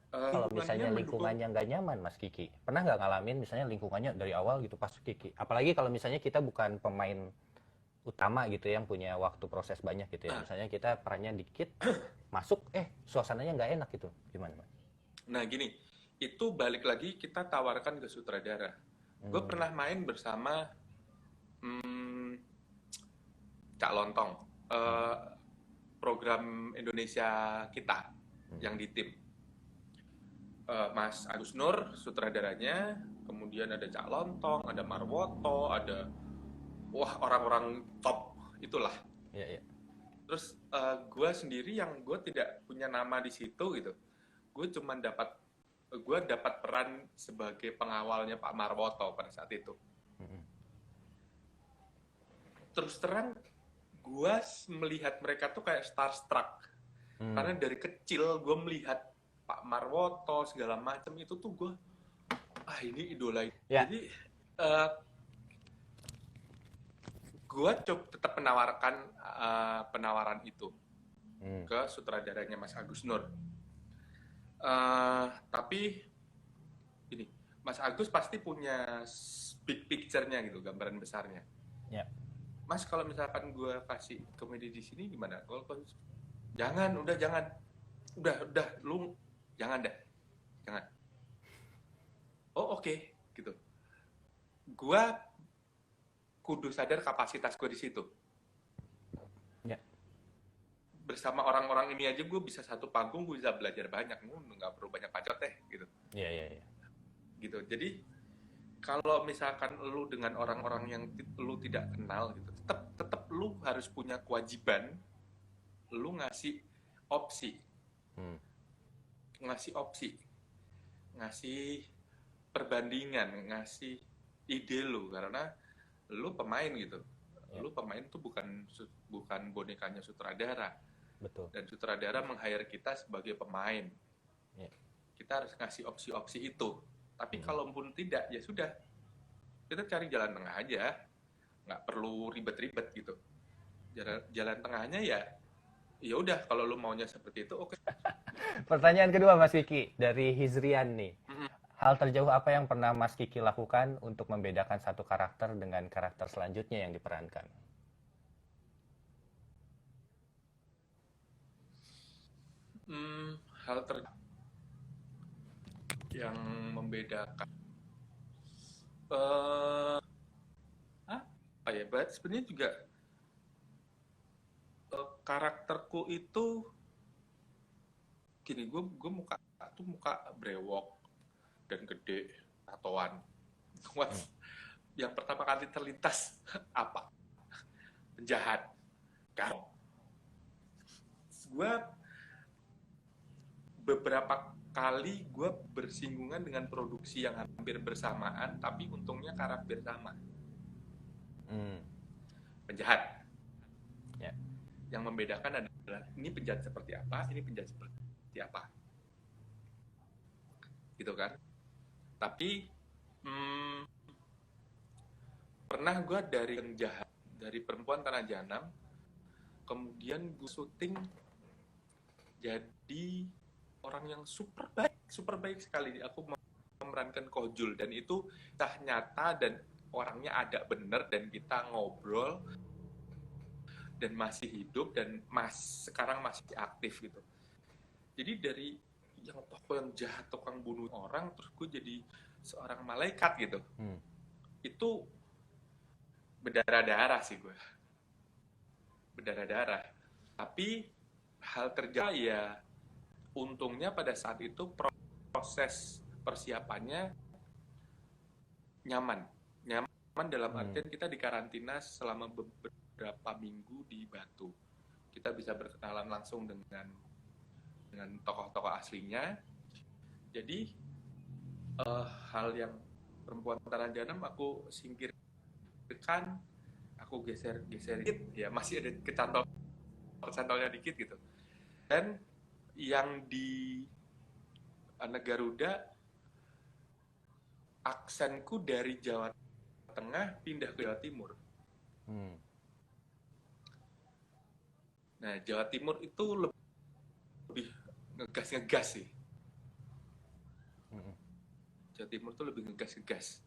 Kalau lingkungannya misalnya mendukung. lingkungannya nggak nyaman, Mas Kiki, pernah nggak ngalamin misalnya lingkungannya dari awal gitu pas Kiki, apalagi kalau misalnya kita bukan pemain utama gitu yang punya waktu proses banyak gitu ya, Nah, misalnya kita perannya dikit, masuk, suasananya nggak enak gitu, gimana Mas? nah gini, itu balik lagi kita tawarkan ke sutradara. Gue Hmm, pernah main bersama hmm, Cak Lontong, hmm, eh, program Indonesia kita hmm. yang di tim. Mas Agus Nur sutradaranya, kemudian ada Cak Lontong, ada Marwoto, ada wah orang-orang top itulah. Iya iya. Terus gue sendiri yang gue tidak punya nama di situ gitu, gue dapat peran sebagai pengawalnya Pak Marwoto pada saat itu. Hmm, Terus terang gue melihat mereka tuh kayak starstruck hmm. karena dari kecil gue melihat Pak Marwoto segala macam itu tuh gue ini idola. Ya, Jadi uh, gue coba tetap menawarkan penawaran itu hmm, ke sutradaranya Mas Agus Nur. Tapi ini Mas Agus pasti punya big picture-nya gitu, gambaran besarnya. ya. Mas kalau misalkan gue kasih komedi di sini gimana? Kalau jangan, udah, lu jangan dah, jangan. Oh oke, gitu. Gue kudu sadar kapasitas gue di situ. Ya. Bersama orang-orang ini aja gue bisa satu panggung, gue bisa belajar banyak. Nggak perlu banyak pacot deh, gitu. Iya iya iya. Gitu. Jadi kalau misalkan lu dengan orang-orang yang lu tidak kenal gitu, tetap lu harus punya kewajiban, lu opsi, Hmm, ngasih opsi, ngasih perbandingan, ngasih ide lu karena lu pemain gitu. ya, Lu pemain tuh bukan bonekanya sutradara betul. dan sutradara meng-hire kita sebagai pemain. Ya. Kita harus ngasih opsi-opsi itu. Tapi Hmm. kalaupun tidak, ya sudah. Kita cari jalan tengah aja. Nggak perlu ribet-ribet gitu. Jalan tengahnya ya udah kalau lu maunya seperti itu oke. Pertanyaan kedua Mas Kiki dari Hizrian nih. Mm-mm. Hal terjauh apa yang pernah Mas Kiki lakukan untuk membedakan satu karakter dengan karakter selanjutnya yang diperankan? Hmm, Hal yang membedakan eh apa ya, sebenarnya juga karakterku itu gini, gue muka brewok dan gede, tatoan. Hmm. Yang pertama kali terlintas apa? Penjahat. Garong. Gue beberapa kali gue bersinggungan dengan produksi yang hampir bersamaan, tapi untungnya karakter sama. Hmm. Penjahat. Ya. Yang membedakan adalah ini penjahat seperti apa, ini penjahat seperti apa. Gitu kan. Tapi pernah gue dari yang jahat, dari Perempuan Tanah Janam, kemudian gue syuting jadi orang yang super baik sekali. Aku memerankan Kojul, dan itu cah nyata dan orangnya ada bener, dan kita ngobrol dan masih hidup dan sekarang masih aktif gitu. Jadi dari yang tokoh yang jahat, tukang bunuh orang, terus gue jadi seorang malaikat gitu. Itu berdarah-darah sih gue. Berdarah-darah. Tapi hal terjadi ya, untungnya pada saat itu proses persiapannya nyaman. Nyaman dalam artian kita dikarantina selama beberapa minggu di Batu. Kita bisa berkenalan langsung dengan tokoh-tokoh aslinya. Jadi hal yang Perempuan Tanah Janam aku singkirkan, aku geser dikit, ya masih ada kecantolnya dikit gitu. Dan yang di anak Garuda, aksenku dari Jawa Tengah pindah ke Jawa Timur. Nah, Jawa Timur itu lebih ngegas sih. Jawa Timur tuh lebih ngegas.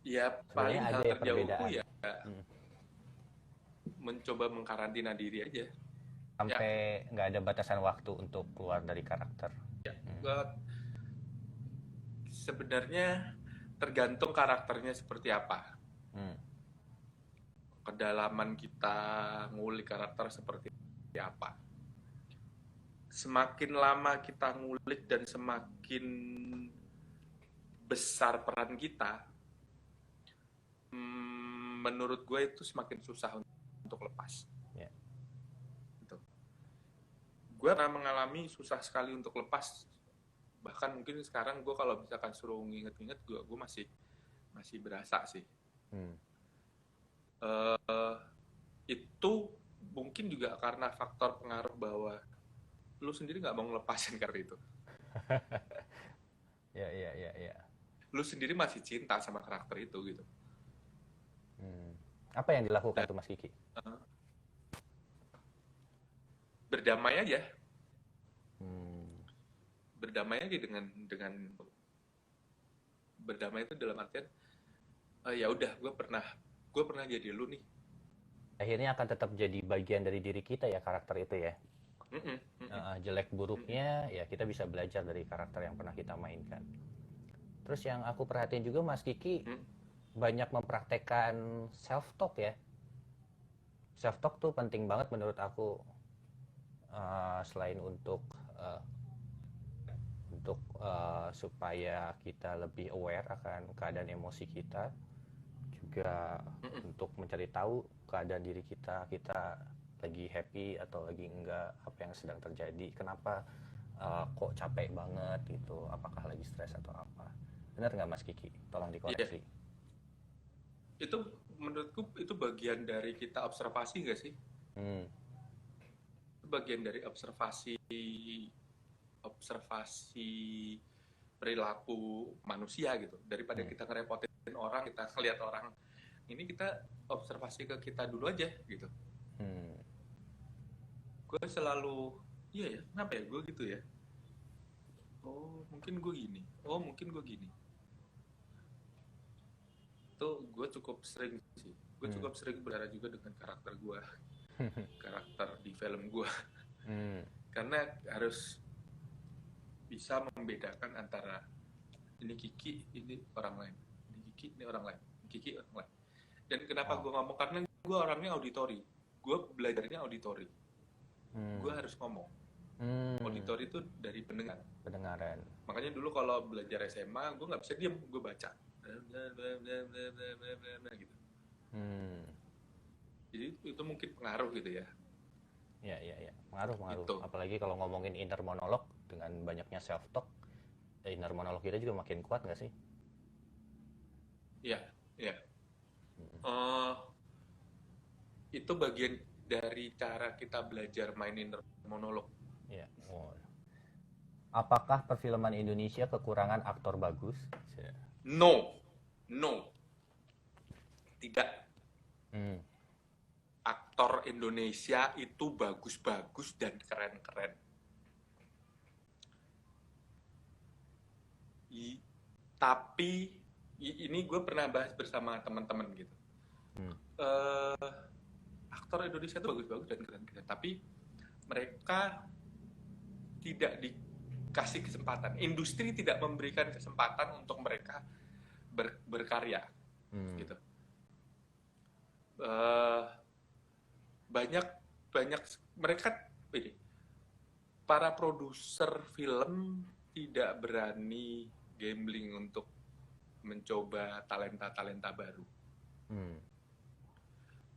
Ya paling Sebenarnya hal ada ya terjauhku perbedaan. ya mencoba mengkarantina diri aja. Ya, Sampai nggak ada batasan waktu untuk keluar dari karakter. sebenarnya tergantung karakternya seperti apa. Kedalaman kita ngulik karakter seperti apa. Semakin lama kita ngulik dan semakin besar peran kita, menurut gue itu semakin susah untuk lepas. Ya. Gitu. Gue pernah mengalami susah sekali untuk lepas. Bahkan mungkin sekarang gue kalau misalkan suruh nginget-nginget, gue masih berasa sih. Itu mungkin juga karena faktor pengaruh bahwa lu sendiri nggak mau ngelepasin karakter itu. Ya. Lu sendiri masih cinta sama karakter itu gitu. Apa yang dilakukan tuh Mas Kiki? Berdamai aja. Berdamai aja dengan berdamai itu dalam artian ya udah, gue pernah jadi lu nih. Akhirnya akan tetap jadi bagian dari diri kita ya karakter itu ya. Jelek buruknya ya kita bisa belajar dari karakter yang pernah kita mainkan. Terus yang aku perhatiin juga Mas Kiki banyak mempraktekkan self talk ya. Self talk tuh penting banget menurut aku, selain untuk supaya kita lebih aware akan keadaan emosi kita, juga untuk mencari tahu keadaan diri kita lagi happy atau lagi enggak, apa yang sedang terjadi, kenapa kok capek banget gitu, apakah lagi stres atau apa. Benar nggak Mas Kiki? Tolong dikoreksi. Itu menurutku itu bagian dari kita observasi nggak sih? Itu bagian dari observasi perilaku manusia gitu. Daripada kita ngerepotin orang, kita ngeliat orang, ini kita observasi ke kita dulu aja gitu. Gue selalu, iya ya, kenapa ya gue gitu ya? Oh, mungkin gue gini. Itu gue cukup sering sih. Gue cukup sering berbicara juga dengan karakter gue. Karakter di film gue. Karena harus bisa membedakan antara ini Kiki, ini orang lain. Kiki ini orang lain, Kiki orang lain. Dan kenapa Oh. gue ngomong, karena gue orangnya auditori, gue belajarnya auditori, gue harus ngomong. Auditori itu dari pendengar. Pendengaran. Makanya dulu kalau belajar SMA, gue nggak bisa diem, gue baca. Gitu. Jadi itu mungkin pengaruh gitu ya. Ya. Pengaruh. Gitu. Apalagi kalau ngomongin inner monolog dengan banyaknya self talk, inner monolog kita juga makin kuat nggak sih? Iya. Itu bagian dari cara kita belajar main inner monolog. Ya. Oh. Apakah perfilman Indonesia kekurangan aktor bagus? No, tidak. Aktor Indonesia itu bagus-bagus dan keren-keren. Tapi ini gue pernah bahas bersama teman-teman gitu. Aktor Indonesia itu bagus-bagus dan keren-keren, tapi mereka tidak dikasih kesempatan. Industri tidak memberikan kesempatan untuk mereka berkarya, gitu. Banyak mereka para produser film tidak berani gambling untuk mencoba talenta baru.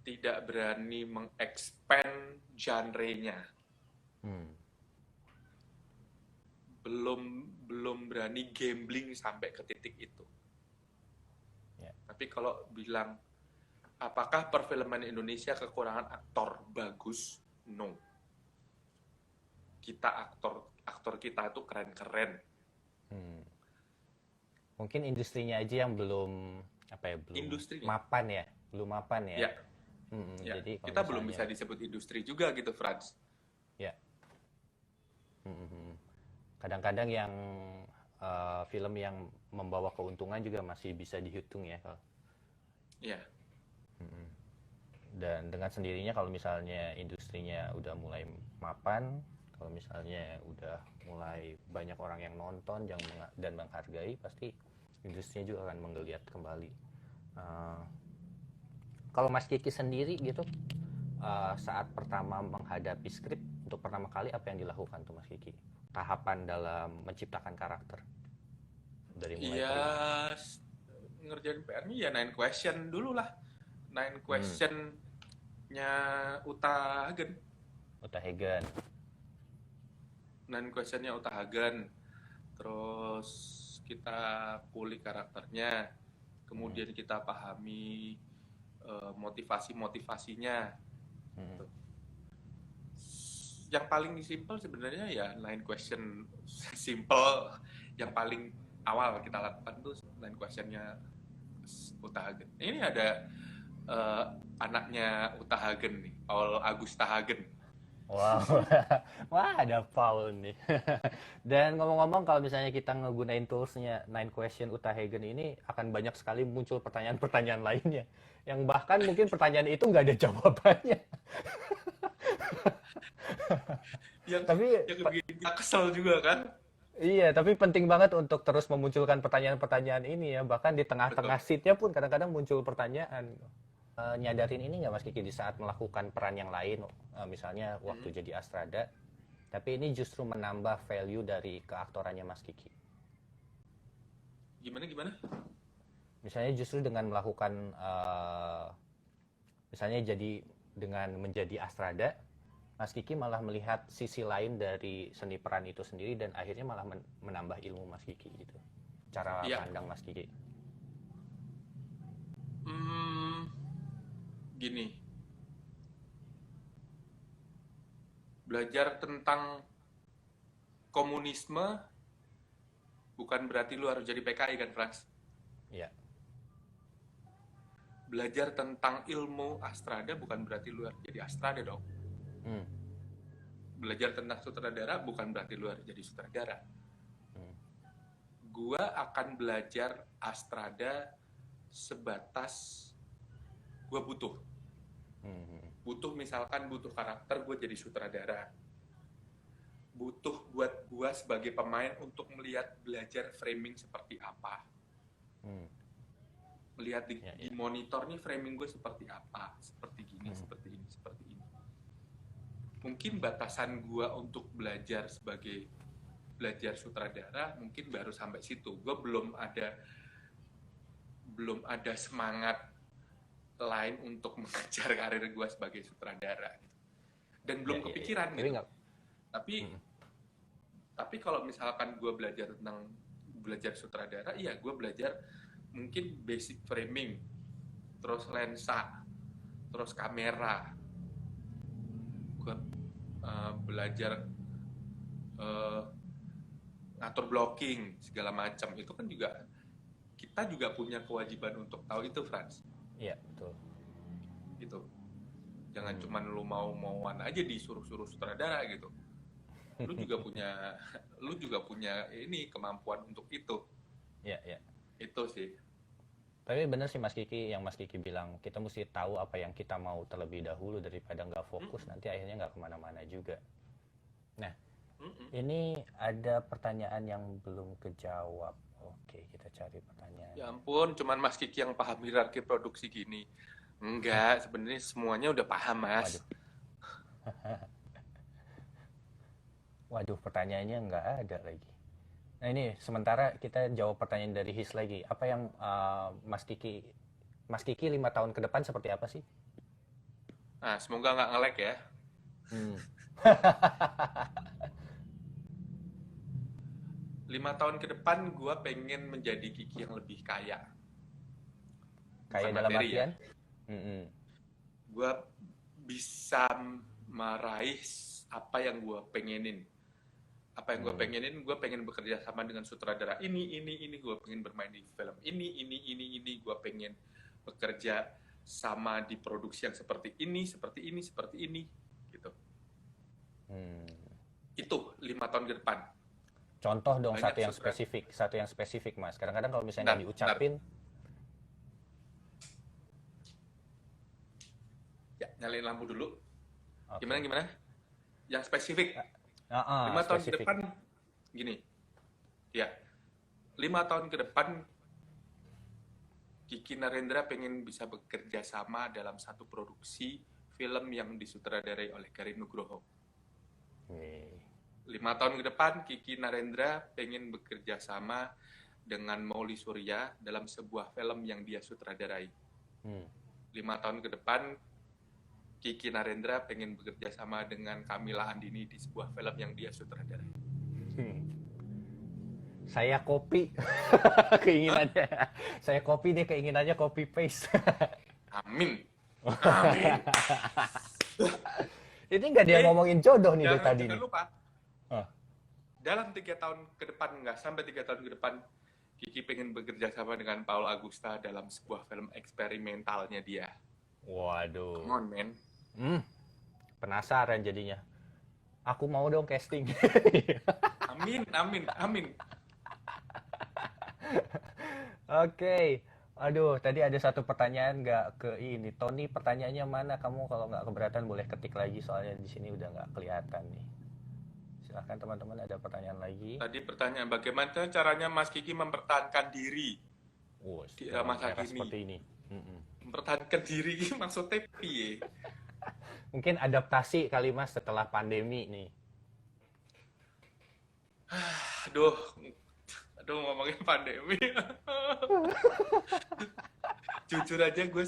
Tidak berani mengexpand genre-nya. Belum berani gambling sampai ke titik itu. Tapi kalau bilang apakah perfilman Indonesia kekurangan aktor bagus? No. Aktor kita itu keren-keren. Mungkin industrinya aja yang belum mapan ya. Ya. Jadi kita belum bisa disebut industri juga gitu, Frans. Ya. Kadang-kadang yang film yang membawa keuntungan juga masih bisa dihitung ya. Iya. Dan dengan sendirinya kalau misalnya industrinya udah mulai mapan, kalau misalnya udah mulai banyak orang yang nonton dan menghargai, pasti industrinya juga akan menggeliat kembali. Kalau Mas Kiki sendiri gitu, saat pertama menghadapi skrip untuk pertama kali, apa yang dilakukan tuh Mas Kiki? Tahapan dalam menciptakan karakter dari mulai ngerjain PR-nya ya 9 question dulu lah. 9 question-nya Uta Hagen. 9 question-nya Uta Hagen. Terus kita pulih karakternya, kemudian kita pahami motivasi-motivasinya. Yang paling simple sebenarnya ya 9 question simple. Yang paling awal kita lakukan tuh 9 question-nya Uta Hagen. Ini ada anaknya Uta Hagen nih, Paul Agusta Hagen. Wow, wah ada Paul nih. Dan ngomong-ngomong, kalau misalnya kita ngegunain toolsnya 9 question Uta Hagen ini, akan banyak sekali muncul pertanyaan-pertanyaan lainnya, yang bahkan mungkin pertanyaan itu nggak ada jawabannya. yang bikin kita kesel juga kan. Iya, tapi penting banget untuk terus memunculkan pertanyaan-pertanyaan ini ya. Bahkan di tengah-tengah seatnya pun kadang-kadang muncul pertanyaan. Nyadarin ini nggak Mas Kiki di saat melakukan peran yang lain, misalnya waktu jadi Astrada, tapi ini justru menambah value dari keaktorannya Mas Kiki. Gimana? Misalnya justru dengan melakukan, misalnya dengan menjadi Astrada, Mas Kiki malah melihat sisi lain dari seni peran itu sendiri dan akhirnya malah menambah ilmu Mas Kiki gitu. Cara pandang Mas Kiki. Gini. Belajar tentang komunisme bukan berarti lu harus jadi PKI kan, Frans? Iya. Belajar tentang ilmu Astrada bukan berarti lu harus jadi Astrada dong. Belajar tentang sutradara bukan berarti lu harus jadi sutradara. Gua akan belajar Astrada sebatas gua butuh. Misalkan butuh karakter, gue jadi sutradara. Butuh buat gue sebagai pemain untuk belajar framing seperti apa. melihat Ya, di ya. monitor nih framing gue seperti apa, seperti gini, seperti ini, seperti ini. Mungkin batasan gue untuk belajar sutradara mungkin baru sampai situ. Gue belum ada semangat lain untuk mengejar karir gue sebagai sutradara gitu. Dan belum Ya, ya, ya. kepikiran Tapi gitu. nggak. Tapi kalau misalkan gue belajar sutradara, iya gue belajar mungkin basic framing, terus lensa, terus kamera. Gue belajar ngatur blocking segala macam. Itu kan juga kita juga punya kewajiban untuk tahu itu, Franz. Iya, betul. Gitu. Jangan cuman lu mau-mauan aja disuruh-suruh sutradara gitu. Lu juga punya ini kemampuan untuk itu. Iya, iya. Itu sih. Tapi bener sih Mas Kiki bilang, kita mesti tahu apa yang kita mau terlebih dahulu daripada nggak fokus, nanti akhirnya nggak kemana-mana juga. Nah, ini ada pertanyaan yang belum kejawab. Oke, kita cari pertanyaan. Ya ampun, cuman Mas Kiki yang paham hierarki produksi gini. Enggak, sebenarnya semuanya udah paham, Mas. Waduh, pertanyaannya nggak ada lagi. Nah ini sementara kita jawab pertanyaan dari His lagi. Apa yang Mas Kiki 5 tahun ke depan seperti apa sih? Nah, semoga nggak nge-lag ya. 5 tahun ke depan gue pengen menjadi Kiki yang lebih kaya. Kayak Bukan dalam materi ya. artian? Gue bisa meraih apa yang gue pengenin. Apa yang gue pengenin, gue pengen bekerja sama dengan sutradara ini, gue pengen bermain di film ini, gue pengen bekerja sama di produksi yang seperti ini, gitu. Itu 5 tahun ke depan. Contoh dong Banyak satu yang spesifik Mas. Kadang-kadang kalau misalnya diucapin, ya nyalain lampu dulu. okay. Gimana? Yang spesifik. 5 tahun ke spesifik. depan gini. Ya. 5 tahun ke depan Kiki Narendra pengen bisa bekerja sama dalam satu produksi film yang disutradarai oleh Garin Nugroho. 5 tahun ke depan Kiki Narendra pengen bekerja sama dengan Mauli Surya dalam sebuah film yang dia sutradarai. 5 tahun ke depan Kiki Narendra pengen bekerja sama dengan Kamila Andini di sebuah film yang dia sutradarai. Saya copy keinginannya. Saya copy deh keinginannya, copy paste. Amin. Ini nggak dia ngomongin jodoh nih dari tadi. Jangan lupa. Dalam 3 tahun ke depan, nggak sampai 3 tahun ke depan, Kiki pengen bekerja sama dengan Paul Agusta dalam sebuah film eksperimentalnya dia. Waduh. Come on, man. Penasaran jadinya. Aku mau dong casting. Amin. Oke. Aduh, tadi ada satu pertanyaan nggak ke ini. Tony, pertanyaannya mana? Kamu kalau nggak keberatan boleh ketik lagi, soalnya di sini udah nggak kelihatan nih. Silahkan teman-teman, ada pertanyaan lagi. Tadi pertanyaan, bagaimana caranya Mas Kiki mempertahankan diri di masa kini? Seperti ini. Mempertahankan diri maksudnya piye? Mungkin adaptasi kali Mas setelah pandemi nih. Aduh ngomongin pandemi. Jujur aja gue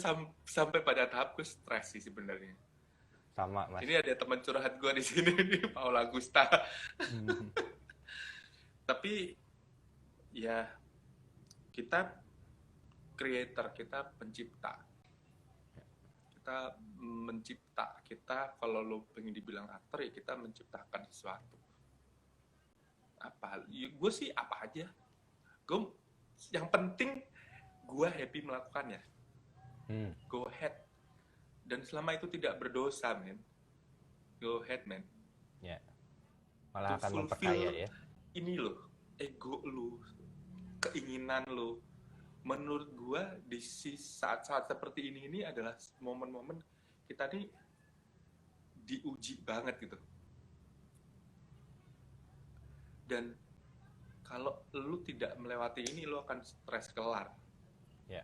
sampai pada tahap gue stres sih sebenarnya. Sama Mas. Ini ada teman curhat gue di sini nih, Paul Agusta. Tapi ya kita creator, kita pencipta. Kita mencipta. Kita kalau lo pengen dibilang aktor ya kita menciptakan sesuatu. Apa? Gue sih apa aja. Yang penting gue happy melakukannya. Go ahead. Dan selama itu tidak berdosa, men. Go ahead, man. Ya. Malah akan memperkaya ya. Ini loh, ego lo, keinginan lo. Menurut gue di saat-saat seperti ini adalah momen-momen kita nih diuji banget gitu. Dan kalau lu tidak melewati ini, lu akan stres kelar. Ya.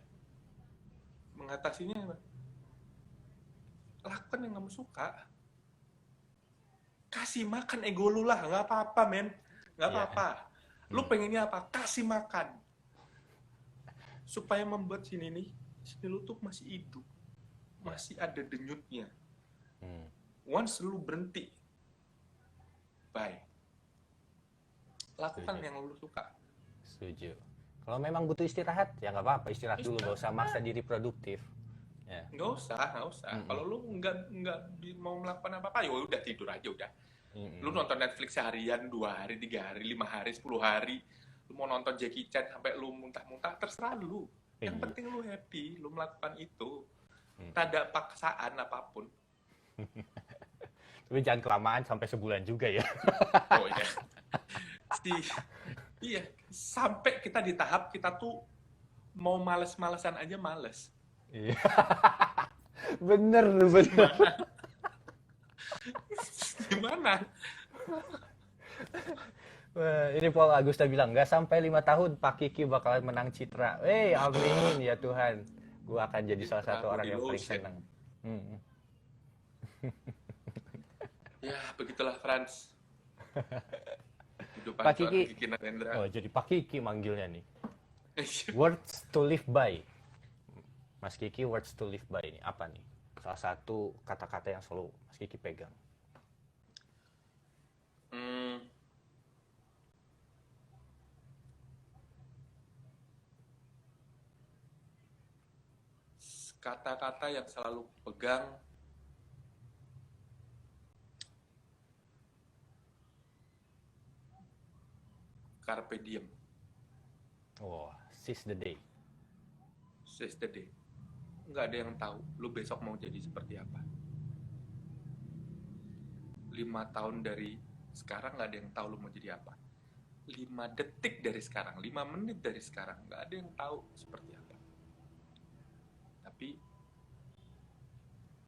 mengatasinya lakukan yang kamu suka. Kasih makan ego lu lah, nggak apa-apa men, nggak Iya. apa-apa. Lu pengennya apa? Kasih makan. Supaya membuat sini lu tuh masih hidup, masih ada denyutnya. Once lu berhenti, bye. Lakukan Setuju. yang lu suka. Setuju. Kalau memang butuh istirahat, ya nggak apa-apa, istirahat dulu, nggak usah maksa diri produktif. Ya. Nggak usah. Kalau lu nggak mau melakukan apa-apa, ya udah tidur aja udah. Lu nonton Netflix seharian, 2 hari, 3 hari, 5 hari, 10 hari. Lu mau nonton Jackie Chan sampai lu muntah-muntah, terserah lu. Yang Iya. penting lu happy, lu melakukan itu. Tak ada paksaan apapun. Tapi jangan kelamaan sampai sebulan juga ya. Oh iya. Iya, sampai kita di tahap kita tuh mau males-malesan aja males. Iya. Bener. Gimana? Wah, ini Paul Agusta bilang, nggak sampai 5 tahun Pak Kiki bakalan menang Citra. Amin ya Tuhan. Gua akan jadi salah satu orang yang paling senang. Ya, begitulah Franz. Kehidupan Pak seorang Kiki. Kiki Narendra. Oh, jadi Pak Kiki manggilnya nih. Words to live by. Mas Kiki, words to live by ini apa nih? Salah satu kata-kata yang selalu Mas Kiki pegang. Kata-kata yang selalu pegang, carpe diem. Oh, seize the day. Seize the day. Nggak ada yang tahu lu besok mau jadi seperti apa. 5 tahun dari sekarang nggak ada yang tahu lu mau jadi apa. 5 detik dari sekarang, 5 menit dari sekarang, nggak ada yang tahu seperti apa. Tapi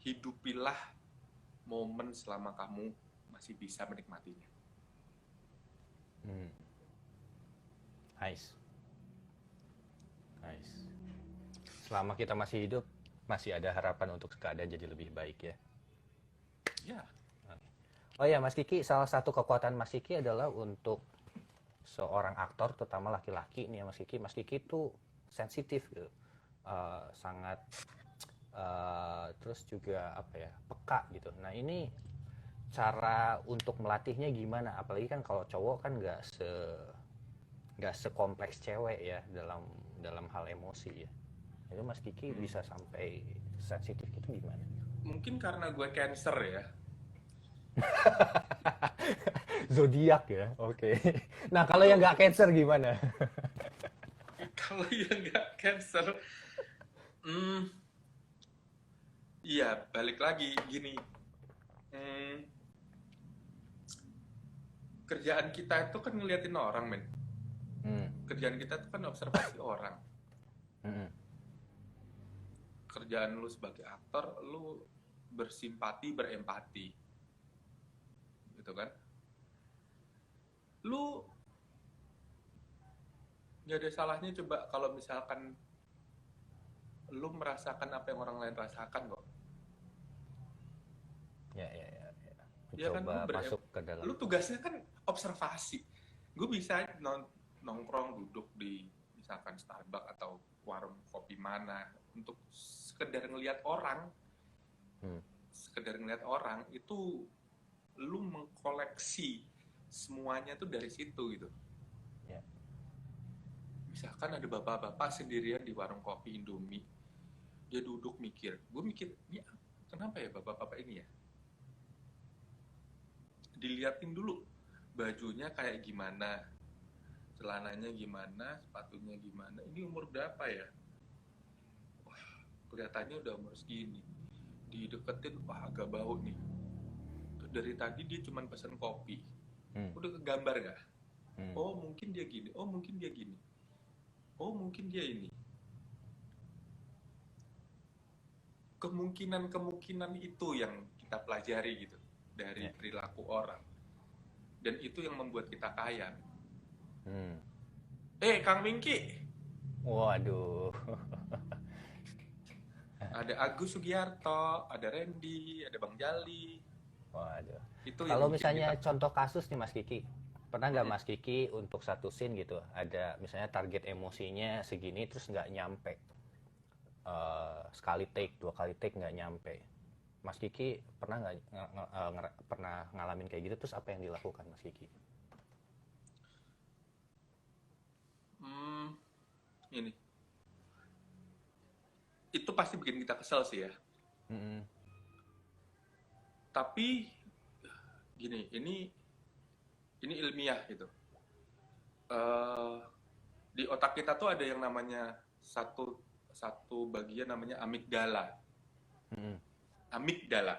hidupilah momen selama kamu masih bisa menikmatinya. Nice. Selama kita masih hidup, masih ada harapan untuk keadaan jadi lebih baik ya. Ya. Oh ya, Mas Kiki, salah satu kekuatan Mas Kiki adalah untuk seorang aktor, terutama laki-laki nih ya Mas Kiki. Mas Kiki tuh sensitif gitu, sangat terus juga apa ya, peka gitu. Nah ini cara untuk melatihnya gimana? Apalagi kan kalau cowok kan nggak sekompleks cewek ya dalam hal emosi ya. Itu Mas Kiki bisa sampai sensitif gitu gimana? Mungkin karena gue Cancer ya. Zodiak ya, oke. Nah kalau yang nggak Cancer gimana? Kalau yang nggak Cancer, iya balik lagi gini. Kerjaan kita itu kan ngeliatin orang, men. Kerjaan kita itu kan observasi orang. Kerjaan lu sebagai aktor, lu bersimpati, berempati, gitu kan? Lu nggak ada salahnya coba kalau misalkan lu merasakan apa yang orang lain rasakan kok. Ya. Ya kan, Coba masuk ke dalam. Lu tugasnya kan observasi. Gue bisa nongkrong duduk di misalkan Starbucks atau warung kopi mana untuk sekedar ngelihat orang. Sekedar ngelihat orang itu lu mengkoleksi semuanya tuh dari situ gitu. Ya. Misalkan ada bapak-bapak sendirian di warung kopi Indomie, dia duduk mikir, gue mikir, ya kenapa ya bapak-bapak ini ya? Diliatin dulu bajunya kayak gimana, celananya gimana, sepatunya gimana, ini umur berapa ya? Wah, kelihatannya udah umur segini. Dideketin, wah agak bau nih. Dari tadi dia cuma pesen kopi. Udah kegambar gak? Oh mungkin dia gini, oh mungkin dia gini, oh mungkin dia ini. Kemungkinan itu yang kita pelajari gitu dari perilaku orang, dan itu yang membuat kita kaya. Kang Mingki, Waduh. Ada Agus Sugiarto, ada Randy, ada Bang Jali. Waduh. Itu yang Kalau bikin misalnya kita. contoh kasus nih Mas Kiki, pernah nggak Mm-mm. Mas Kiki untuk satu scene gitu, ada misalnya target emosinya segini terus nggak nyampe. Sekali take, dua kali take nggak nyampe. Mas Kiki pernah nggak pernah ngalamin kayak gitu, terus apa yang dilakukan Mas Kiki? Hmm, ini. Itu pasti bikin kita kesel sih ya. Mm-mm. Tapi gini, ini ilmiah gitu. Eh, di otak kita tuh ada yang namanya satu satu bagian namanya amigdala. Mm-mm. Amigdala.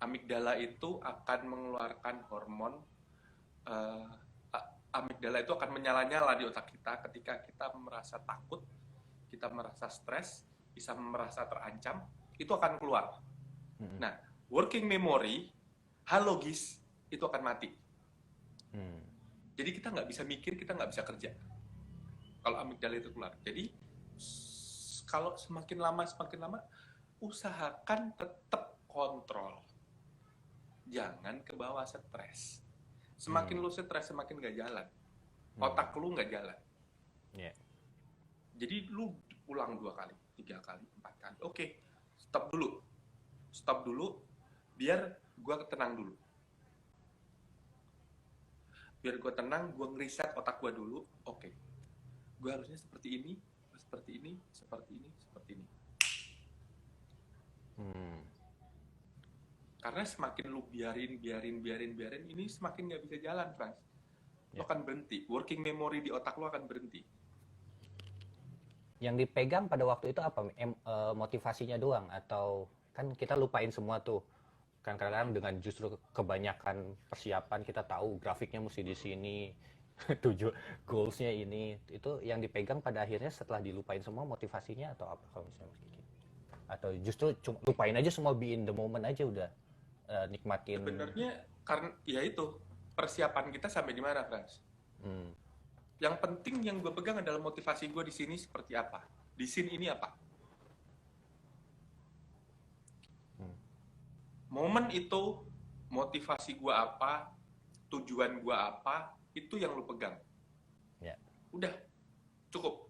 Amigdala itu akan mengeluarkan hormon. eh, Amigdala itu akan menyala-nyala di otak kita ketika kita merasa takut, kita merasa stres, bisa merasa terancam, itu akan keluar. Mm-mm. Nah, working memory, hal logis, itu akan mati. Mm. Jadi kita nggak bisa mikir, kita nggak bisa kerja. Kalau amigdala itu keluar. Jadi, kalau semakin lama, usahakan tetap kontrol. Jangan ke bawah stres. Semakin Mm. lu stres, semakin nggak jalan. Mm. Otak lu nggak jalan. Yeah. Jadi lu ulang 2 kali, 3 kali, 4 kali. Oke, stop dulu. Stop dulu, biar gua tenang dulu. Biar gua tenang, gua ngeriset otak gua dulu. Oke, gua harusnya seperti ini, seperti ini, seperti ini, seperti ini. Mm. Karena semakin lu biarin, ini semakin nggak bisa jalan, Frans. Lu Yeah. akan berhenti. Working memory di otak lu akan berhenti. Yang dipegang pada waktu itu apa? Motivasinya doang atau kan kita lupain semua tuh. Kan kadang-kadang dengan justru kebanyakan persiapan kita tahu grafiknya mesti di sini, tujuh goalsnya ini, itu yang dipegang pada akhirnya setelah dilupain semua motivasinya atau apa kalau misalnya Mas Kiki? Atau justru lupain aja semua, be in the moment aja udah, nikmatin. Sebenarnya karena ya itu persiapan kita sampai di mana, Frans? Hmm, Yang penting yang gue pegang adalah motivasi gue di sini seperti apa. Di sini ini apa. hmm, Momen itu, motivasi gue apa, tujuan gue apa, itu yang lu pegang. ya, Udah, cukup.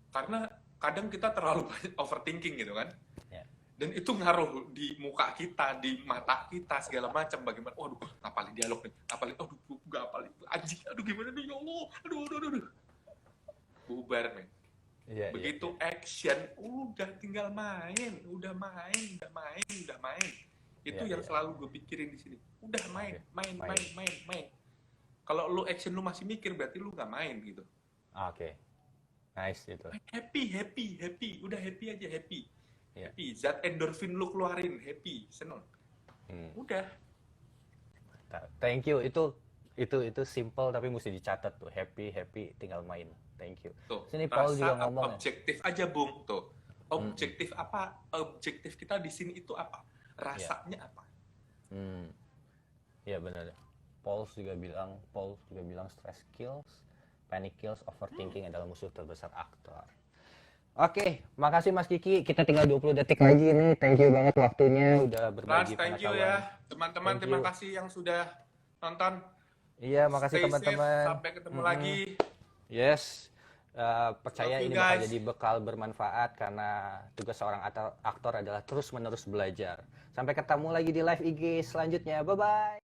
Karena kadang kita terlalu banyak overthinking gitu kan. ya, Dan itu ngaruh di muka kita, di mata kita, segala macam. Bagaimana, waduh, ngapalin dialog nih, ngapalin, aduh, gue ngapalin, anjing, aduh gimana nih, ya Allah, aduh. Bubar, men. ya, ya, Begitu ya, action, udah tinggal main, udah main. Itu ya, yang ya. selalu gue pikirin di sini. Udah main, Oke, main. Kalau lu action lu masih mikir, berarti lu nggak main gitu. Oke, nice itu. Happy. Udah happy aja, happy. Ya, Zat endorfin lu keluarin, happy, seneng. hmm. Udah. Thank you, itu simple tapi mesti dicatat tuh, happy happy tinggal main. Thank you. Tuh, Sini Paul juga rasa ngomong ya. objektif aja, Bung. Tuh. Mm-mm. Objektif apa? Objektif kita di sini itu apa? Ya, Rasanya apa? hmm. Ya benar. Paul juga bilang stress kills, panic kills, overthinking adalah musuh terbesar aktor. Oke, makasih Mas Kiki. Kita tinggal 20 detik lagi nih. Thank you banget waktunya udah Frans, berbagi thank you pengetahuan. ya. Teman-teman, Thank terima you. kasih yang sudah nonton. Iya, makasih Stay safe, teman-teman. sampai ketemu Mm-mm. lagi. Yes. Percaya Love you ini bakal guys. jadi bekal bermanfaat karena tugas seorang aktor adalah terus-menerus belajar. Sampai ketemu lagi di live IG selanjutnya. Bye-bye.